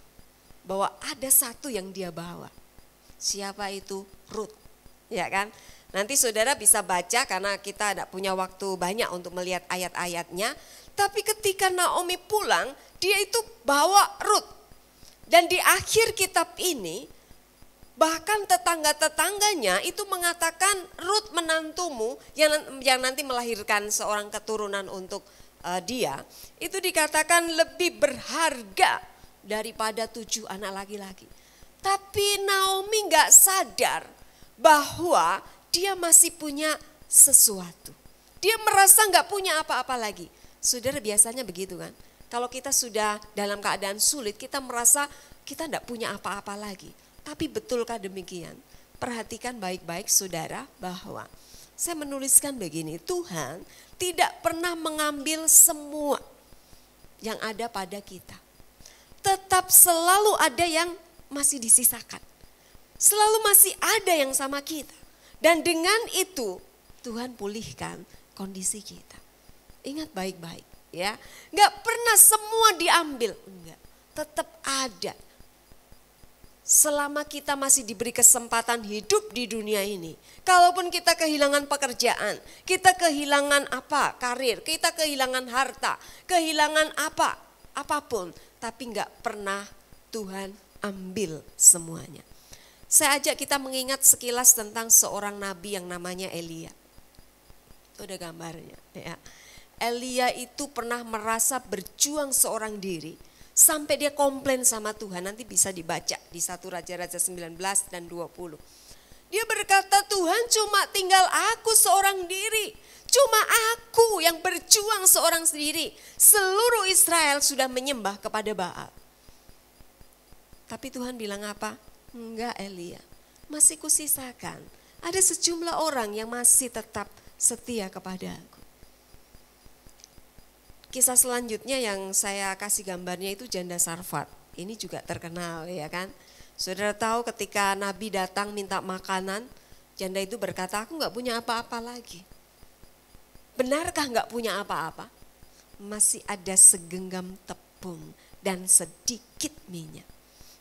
bahwa ada satu yang dia bawa. Siapa itu? Ruth, ya kan? Nanti saudara bisa baca karena kita tidak punya waktu banyak untuk melihat ayat-ayatnya. Tapi ketika Naomi pulang, dia itu bawa Ruth. Dan di akhir kitab ini, bahkan tetangga-tetangganya itu mengatakan Ruth menantumu yang nanti melahirkan seorang keturunan untuk dia. Itu dikatakan lebih berharga daripada 7 anak laki-laki. Tapi Naomi nggak sadar bahwa dia masih punya sesuatu. Dia merasa nggak punya apa-apa lagi. Saudara biasanya begitu kan. Kalau kita sudah dalam keadaan sulit, kita merasa kita nggak punya apa-apa lagi. Tapi betulkah demikian? Perhatikan baik-baik saudara bahwa saya menuliskan begini. Tuhan tidak pernah mengambil semua yang ada pada kita. Tetap selalu ada yang masih disisakan. Selalu masih ada yang sama kita. Dan dengan itu Tuhan pulihkan kondisi kita. Ingat baik-baik ya. Enggak pernah semua diambil. Enggak. Tetap ada. Selama kita masih diberi kesempatan hidup di dunia ini. Kalaupun kita kehilangan pekerjaan. Kita kehilangan karir. Kita kehilangan harta. Kehilangan apapun. Tapi enggak pernah Tuhan ambil semuanya. Saya ajak kita mengingat sekilas tentang seorang nabi yang namanya Elia. Itu ada gambarnya ya. Elia itu pernah merasa berjuang seorang diri sampai dia komplain sama Tuhan. Nanti bisa dibaca di 1 Raja-Raja 19 dan 20. Dia berkata, Tuhan cuma tinggal aku seorang diri. Cuma aku yang berjuang seorang sendiri. Seluruh Israel sudah menyembah kepada Baal. Tapi Tuhan bilang apa? Enggak Elia, masih kusisakan. Ada sejumlah orang yang masih tetap setia kepada aku. Kisah selanjutnya yang saya kasih gambarnya itu janda Sarfat. Ini juga terkenal ya kan. Saudara tahu ketika Nabi datang minta makanan, janda itu berkata, aku enggak punya apa-apa lagi. Benarkah enggak punya apa-apa? Masih ada segenggam tepung dan sedikit minyak.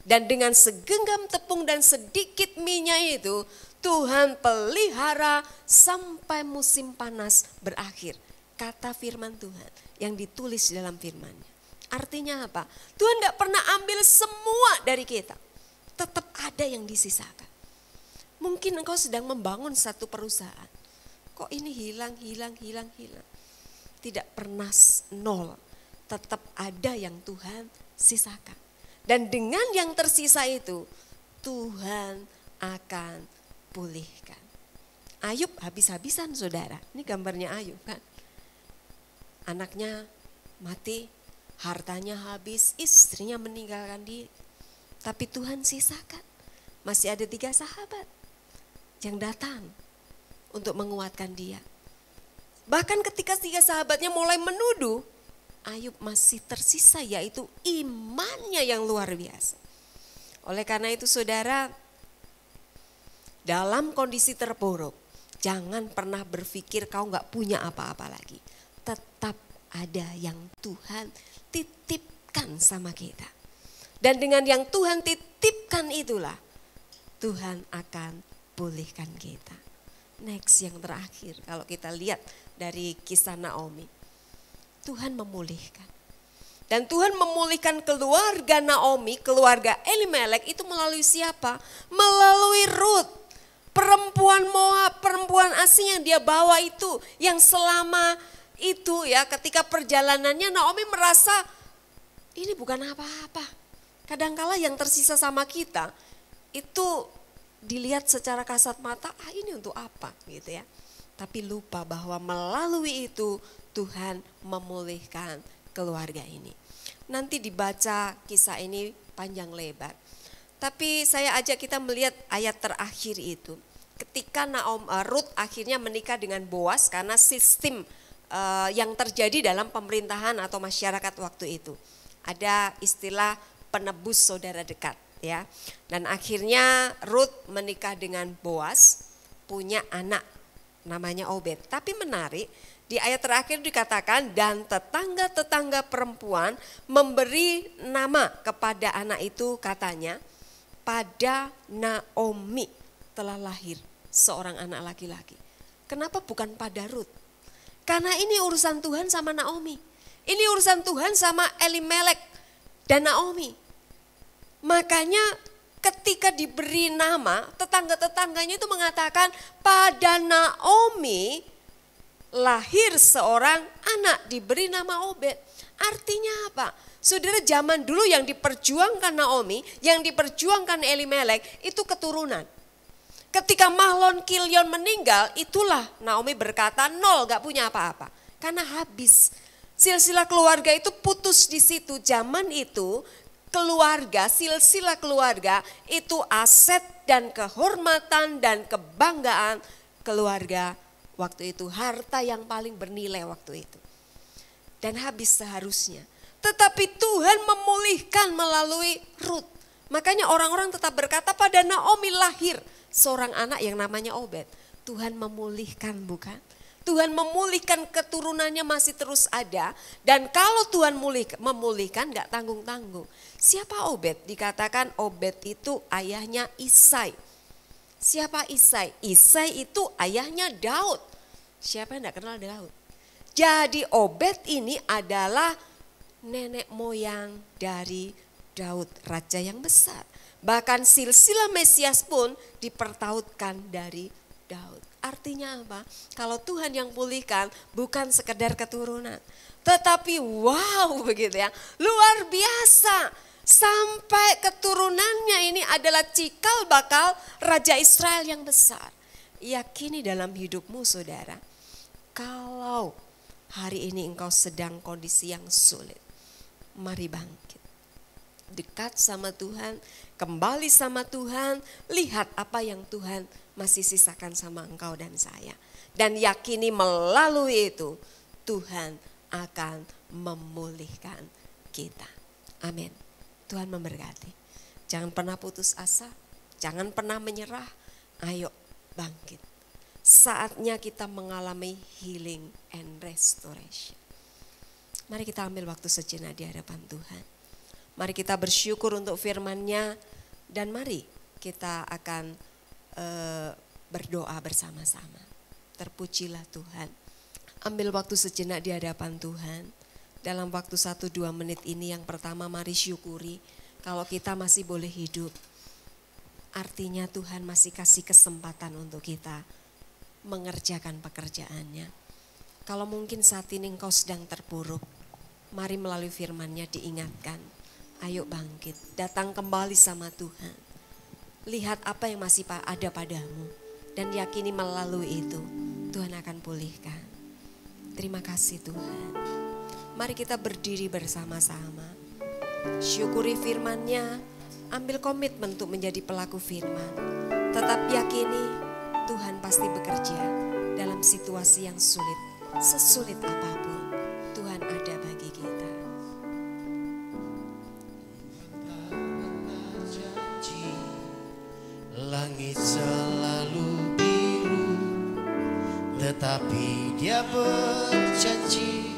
Dan dengan segenggam tepung dan sedikit minyak itu, Tuhan pelihara sampai musim panas berakhir. Kata firman Tuhan yang ditulis dalam firman-Nya. Artinya apa? Tuhan gak pernah ambil semua dari kita. Tetap ada yang disisakan. Mungkin engkau sedang membangun satu perusahaan. Kok ini hilang. Tidak pernah nol. Tetap ada yang Tuhan sisakan. Dan dengan yang tersisa itu, Tuhan akan pulihkan. Ayub habis-habisan saudara. Ini gambarnya Ayub kan. Anaknya mati, hartanya habis, istrinya meninggalkan dia. Tapi Tuhan sisakan. Masih ada 3 sahabat yang datang untuk menguatkan dia. Bahkan ketika 3 sahabatnya mulai menuduh, Ayub masih tersisa yaitu imannya yang luar biasa. Oleh karena itu saudara, dalam kondisi terpuruk, jangan pernah berpikir kau gak punya apa-apa lagi. Tetap ada yang Tuhan titipkan sama kita. Dan dengan yang Tuhan titipkan itulah, Tuhan akan pulihkan kita. Next yang terakhir, kalau kita lihat dari kisah Naomi. Tuhan memulihkan. Dan Tuhan memulihkan keluarga Naomi, keluarga Elimelek itu melalui siapa? Melalui Ruth. Perempuan Moab, perempuan asing yang dia bawa itu. Yang selama itu ya ketika perjalanannya Naomi merasa ini bukan apa-apa. Kadangkala yang tersisa sama kita itu dilihat secara kasat mata, ini untuk apa gitu ya. Tapi lupa bahwa melalui itu Tuhan memulihkan keluarga ini. Nanti dibaca kisah ini panjang lebar. Tapi saya ajak kita melihat ayat terakhir itu. Ketika Ruth akhirnya menikah dengan Boas karena sistem yang terjadi dalam pemerintahan atau masyarakat waktu itu. Ada istilah penebus saudara dekat ya. Dan akhirnya Ruth menikah dengan Boas, punya anak namanya Obed. Tapi menarik, Di ayat terakhir dikatakan, dan tetangga-tetangga perempuan memberi nama kepada anak itu, katanya, pada Naomi telah lahir seorang anak laki-laki. Kenapa bukan pada Rut? Karena ini urusan Tuhan sama Naomi. Ini urusan Tuhan sama Elimelek dan Naomi. Makanya ketika diberi nama, tetangga-tetangganya itu mengatakan, pada Naomi lahir seorang anak, diberi nama Obed. Artinya apa? Saudara, zaman dulu yang diperjuangkan Naomi, yang diperjuangkan Elimelek itu keturunan. Ketika Mahlon Kilion meninggal, itulah Naomi berkata nol, gak punya apa-apa. Karena habis. Silsilah keluarga itu putus di situ. Zaman itu keluarga, silsilah keluarga itu aset dan kehormatan dan kebanggaan keluarga waktu itu, harta yang paling bernilai waktu itu. Dan habis seharusnya. Tetapi Tuhan memulihkan melalui Rut. Makanya orang-orang tetap berkata pada Naomi lahir seorang anak yang namanya Obed. Tuhan memulihkan, bukan? Tuhan memulihkan, keturunannya masih terus ada. Dan kalau Tuhan memulihkan gak tanggung-tanggung. Siapa Obed? Dikatakan Obed itu ayahnya Isai. Siapa Isai? Isai itu ayahnya Daud. Siapa yang tidak kenal Daud? Jadi Obed ini adalah nenek moyang dari Daud, raja yang besar. Bahkan silsilah Mesias pun dipertautkan dari Daud. Artinya apa? Kalau Tuhan yang pulihkan bukan sekedar keturunan. Tetapi wow begitu ya, luar biasa. Sampai keturunannya ini adalah cikal bakal Raja Israel yang besar. Yakini dalam hidupmu saudara, kalau hari ini engkau sedang kondisi yang sulit, mari bangkit. Dekat sama Tuhan, kembali sama Tuhan, lihat apa yang Tuhan masih sisakan sama engkau dan saya. Dan yakini melalui itu Tuhan akan memulihkan kita. Amin. Tuhan memberkati. Jangan pernah putus asa, jangan pernah menyerah. Ayo bangkit. Saatnya kita mengalami healing and restoration. Mari kita ambil waktu sejenak di hadapan Tuhan. Mari kita bersyukur untuk firman-Nya dan mari kita akan berdoa bersama-sama. Terpujilah Tuhan. Ambil waktu sejenak di hadapan Tuhan. Dalam waktu 1-2 menit ini yang pertama mari syukuri kalau kita masih boleh hidup. Artinya Tuhan masih kasih kesempatan untuk kita mengerjakan pekerjaannya. Kalau mungkin saat ini engkau sedang terpuruk, mari melalui firman-Nya diingatkan. Ayo bangkit, datang kembali sama Tuhan. Lihat apa yang masih ada padamu dan yakini melalui itu Tuhan akan pulihkan. Terima kasih Tuhan. Mari kita berdiri bersama-sama. Syukuri firman-Nya, ambil komitmen untuk menjadi pelaku firman. Tetap yakini Tuhan pasti bekerja dalam situasi yang sulit. Sesulit apapun, Tuhan ada bagi kita. Langit selalu biru, tetapi Dia berjanji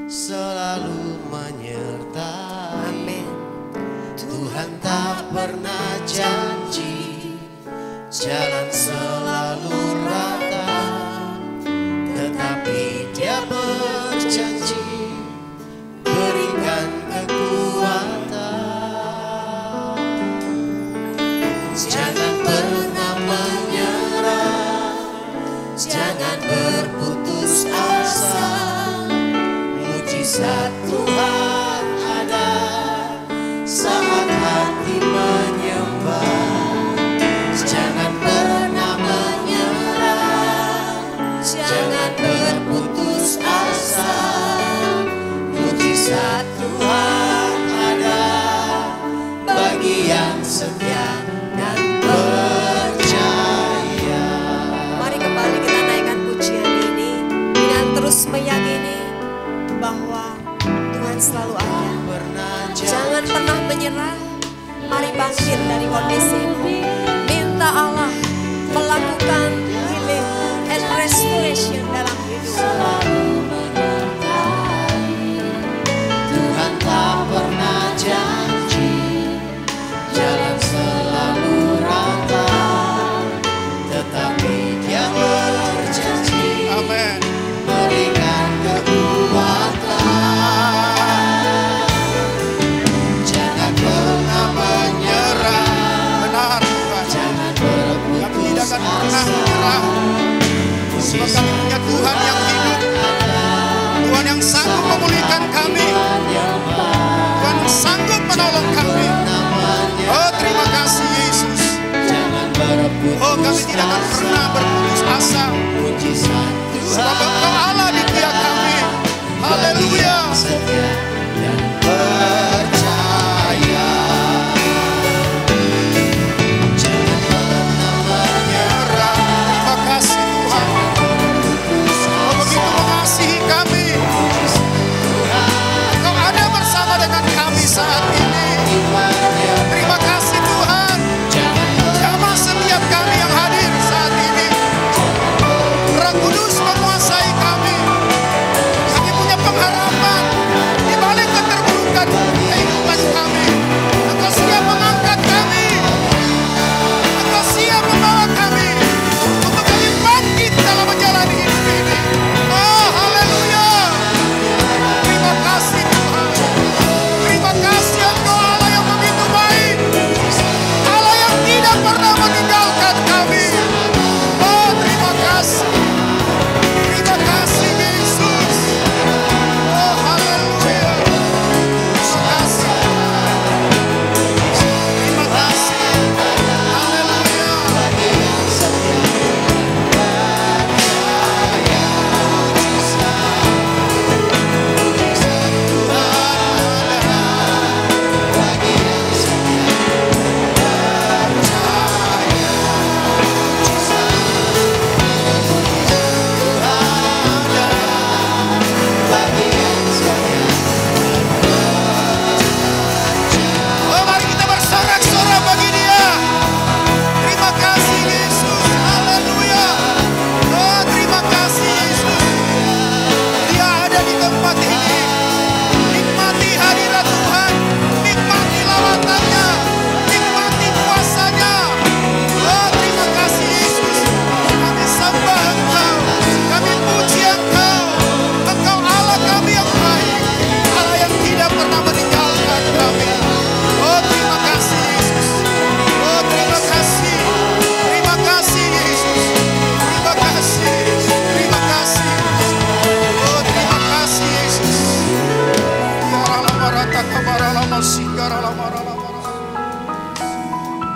selalu menyertai. Amin. Tuhan tak pernah janji jalan selalu rata, tetapi Dia berjanji berikan kekuatan. Jangan pernah menyerah, jangan berputus asa. Mujizat Tuhan ada saat hati menyembah. Jangan pernah menyerah, jangan berputus asa. Mujizat Tuhan ada bagi yang setia dan percaya. Mari kembali kita naikkan pujian ini dengan terus meyakini bahwa Tuhan selalu ada. Jangan pernah menyerah. Mari bangkit dari kondisimu. Minta Allah melakukan healing and restoration dalam hidup. Tuhan tak pernah janji jalan selalu rata, tetapi Dia berjanji Amin. berikan kekuatan. Jangan pernah menyerah. Benar Tuhan. Jangan berebut Kami tidak akan pernah menyerah. Sebab kami punya Tuhan yang hidup. Tuhan yang sanggup memulihkan kami. Tuhan yang sanggup menolong kami. Oh, terima kasih Yesus. Oh, kami tidak akan pernah berputus asa. Sebab Engkau Allah di pihak kami. Haleluya. Terima kasih Tuhan. Engkau begitu mengasihi kami. Engkau ada bersama dengan kami saat ini. Terima kasih Tuhan. Jamah setiap kami yang hadir saat ini. Roh Kudus menguasai kami. Kami punya pengharapan di balik keterpurukan kehidupan kami. Engkau siap mengangkat kami. Engkau siap membawa kami untuk kami bangkit dalam menjalani hidup ini. Oh, haleluya. Terima kasih Tuhan. Terima kasih Engkau Allah yang begitu baik. Allah yang tidak pernah meninggalkan kami. Oh, terima kasih. Terima kasih Yesus. Oh, haleluya. Terima kasih. Terima kasih. Haleluya. Oh, mari kita bersorak-sorak bagi Dia. Terima kasih Yesus. Haleluya. Oh, terima kasih Yesus. Dia ada di tempat ini. Nikmati hadirat Tuhan. Nikmati lawatannya. Nikmati kuasanya. Oh, terima kasih Yesus. Kami sembah Engkau. Kami puji Engkau. Engkau Allah kami yang baik. Allah yang tidak pernah meninggalkan kami. Oh, terima kasih Yesus. Oh, terima kasih. Terima kasih Yesus. Terima kasih. Terima kasih. Oh, terima kasih Yesus.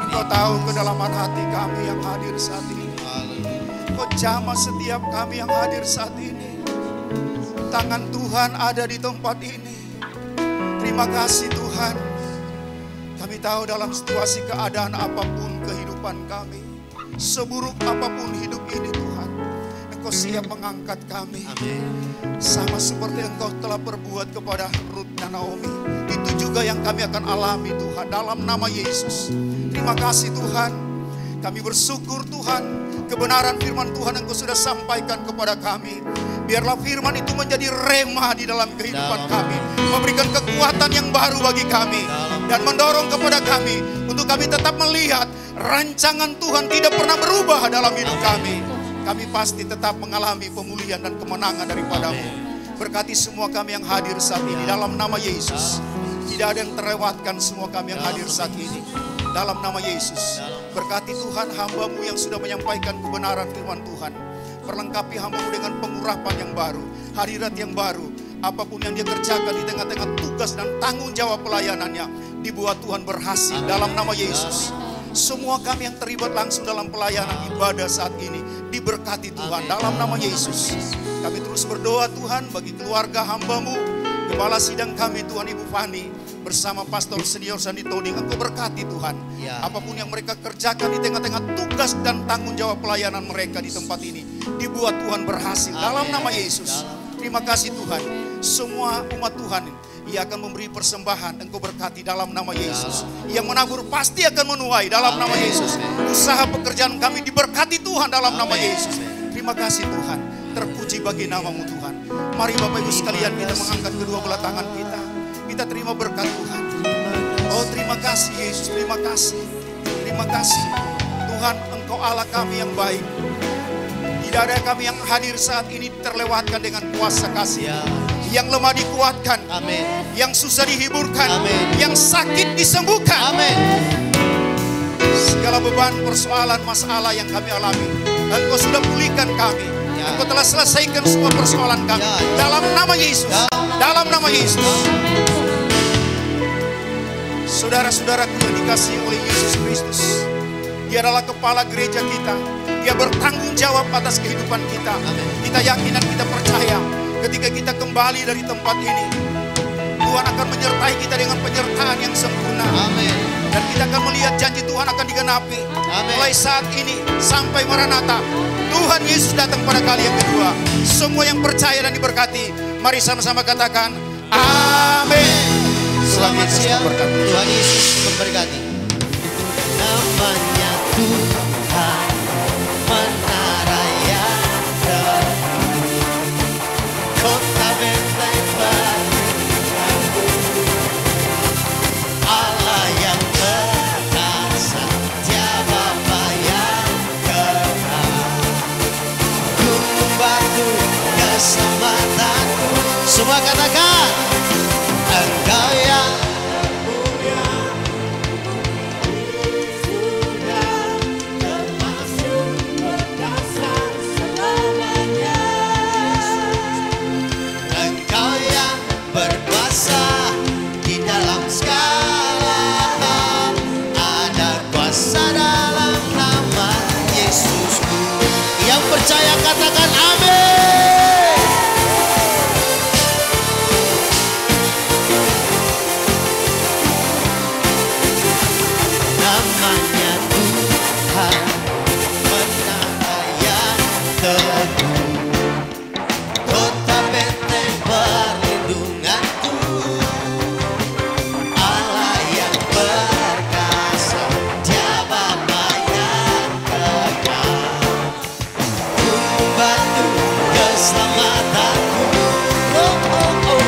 Engkau tahu kedalaman hati kami yang hadir saat ini. Engkau jamah setiap kami yang hadir saat ini. Tangan Tuhan ada di tempat ini. Terima kasih Tuhan. Kami tahu dalam situasi keadaan apapun kehidupan kami, seburuk apapun hidup ini Tuhan, Engkau siap mengangkat kami. Sama seperti Engkau telah berbuat kepada Ruth dan Naomi. Itu juga yang kami akan alami Tuhan dalam nama Yesus. Terima kasih Tuhan. Kami bersyukur Tuhan, kebenaran firman Tuhan Engkau sudah sampaikan kepada kami. Biarlah firman itu menjadi rema di dalam kehidupan kami, memberikan kekuatan yang baru bagi kami, dan mendorong kepada kami untuk kami tetap melihat rancangan Tuhan tidak pernah berubah dalam hidup kami. Kami pasti tetap mengalami pemulihan dan kemenangan daripadamu. Berkati semua kami yang hadir saat ini dalam nama Yesus. Tidak ada yang terlewatkan semua kami yang hadir saat ini dalam nama Yesus. Berkati Tuhan hamba-Mu yang sudah menyampaikan kebenaran firman Tuhan. Perlengkapi hamba-Mu dengan pengurapan yang baru, hadirat yang baru. Apapun yang dia kerjakan di tengah-tengah tugas dan tanggung jawab pelayanannya, dibuat Tuhan berhasil dalam nama Yesus. Semua kami yang terlibat langsung dalam pelayanan ibadah saat ini, diberkati Tuhan dalam nama Yesus. Kami terus berdoa Tuhan bagi keluarga hamba-Mu, Kepala Sidang kami Tuhan Ibu Fani, bersama Pastor Senior Sandi Toding. Engkau berkati Tuhan. Apapun yang mereka kerjakan di tengah-tengah tugas dan tanggung jawab pelayanan mereka di tempat ini, dibuat Tuhan berhasil dalam nama Yesus. Terima kasih Tuhan. Semua umat Tuhan, ia akan memberi persembahan. Engkau berkati dalam nama Yesus. Yang menabur pasti akan menuai dalam nama Yesus. Usaha pekerjaan kami diberkati Tuhan dalam nama Yesus. Terima kasih Tuhan. Terpuji bagi nama-Mu Tuhan. Mari Bapak Ibu sekalian kita mengangkat kedua belah tangan kita. Kita terima berkat Tuhan. Oh terima kasih Yesus, terima kasih. Terima kasih. Tuhan Engkau Allah kami yang baik. Tidak ada kami yang hadir saat ini terlewatkan dengan kuasa kasih. Yang lemah dikuatkan. Amin. Yang susah dihiburkan. Amin. Yang sakit disembuhkan. Amin. Segala beban, persoalan, masalah yang kami alami, Engkau sudah pulihkan kami. Engkau telah selesaikan semua persoalan kami. Dalam nama Yesus. Dalam nama Yesus. Saudara-saudaraku yang dikasihi oleh Yesus Kristus, Dia adalah kepala gereja kita. Dia bertanggung jawab atas kehidupan kita. Kita yakin dan kita percaya ketika kita kembali dari tempat ini, Tuhan akan menyertai kita dengan penyertaan yang sempurna. Amin. Dan kita akan melihat janji Tuhan akan digenapi. Amin. Mulai saat ini sampai Maranatha, Tuhan Yesus datang pada kali yang kedua. Semua yang percaya dan diberkati, mari sama-sama katakan amin. Selamat siang, Tuhan Yesus memberkati. Namanya Tuhan menara yang teguh, kota benteng batu, Allah yang perkasa, tiada apa yang kekal, gunung batu keselamatanku. Semua katakan, Engkau yang mulia, sudah termasuk perkasa selamanya. Engkau yang berkuasa di dalam segala hal, ada kuasa dalam nama Yesusku. Yang percaya katakan amin. Namanya Tuhan menara yang teguh, kota benteng perlindunganku, Allah yang perkasa, tiada apa yang kekal, gunung batu keselamatanku. Oh, oh, oh.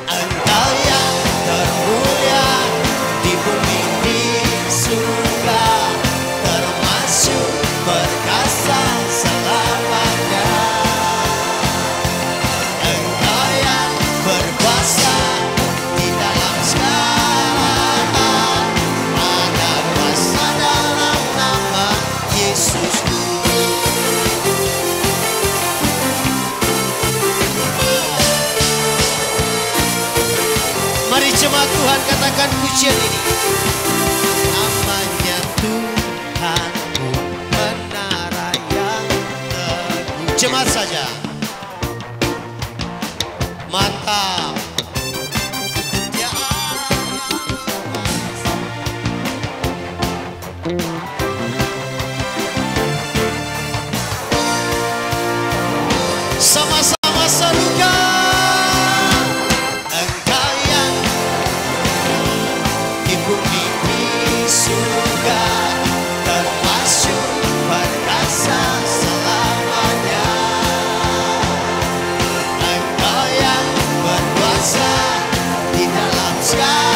Engkau yang termulia di bumi di surga, termasuk perkasa selamanya. Engkau yang berkuasa di dalam segala hal, ada kuasa dalam nama Yesusku. Mari jemaat Tuhan katakan pujian ini. Namanya Tuhanku menara yang teguh. Jemaat saja. Mantap. Ya sama-sama serukan. Engkau yang di bumi di surga, termasuk perkasa selamanya. Engkau yang berkuasa di dalam segala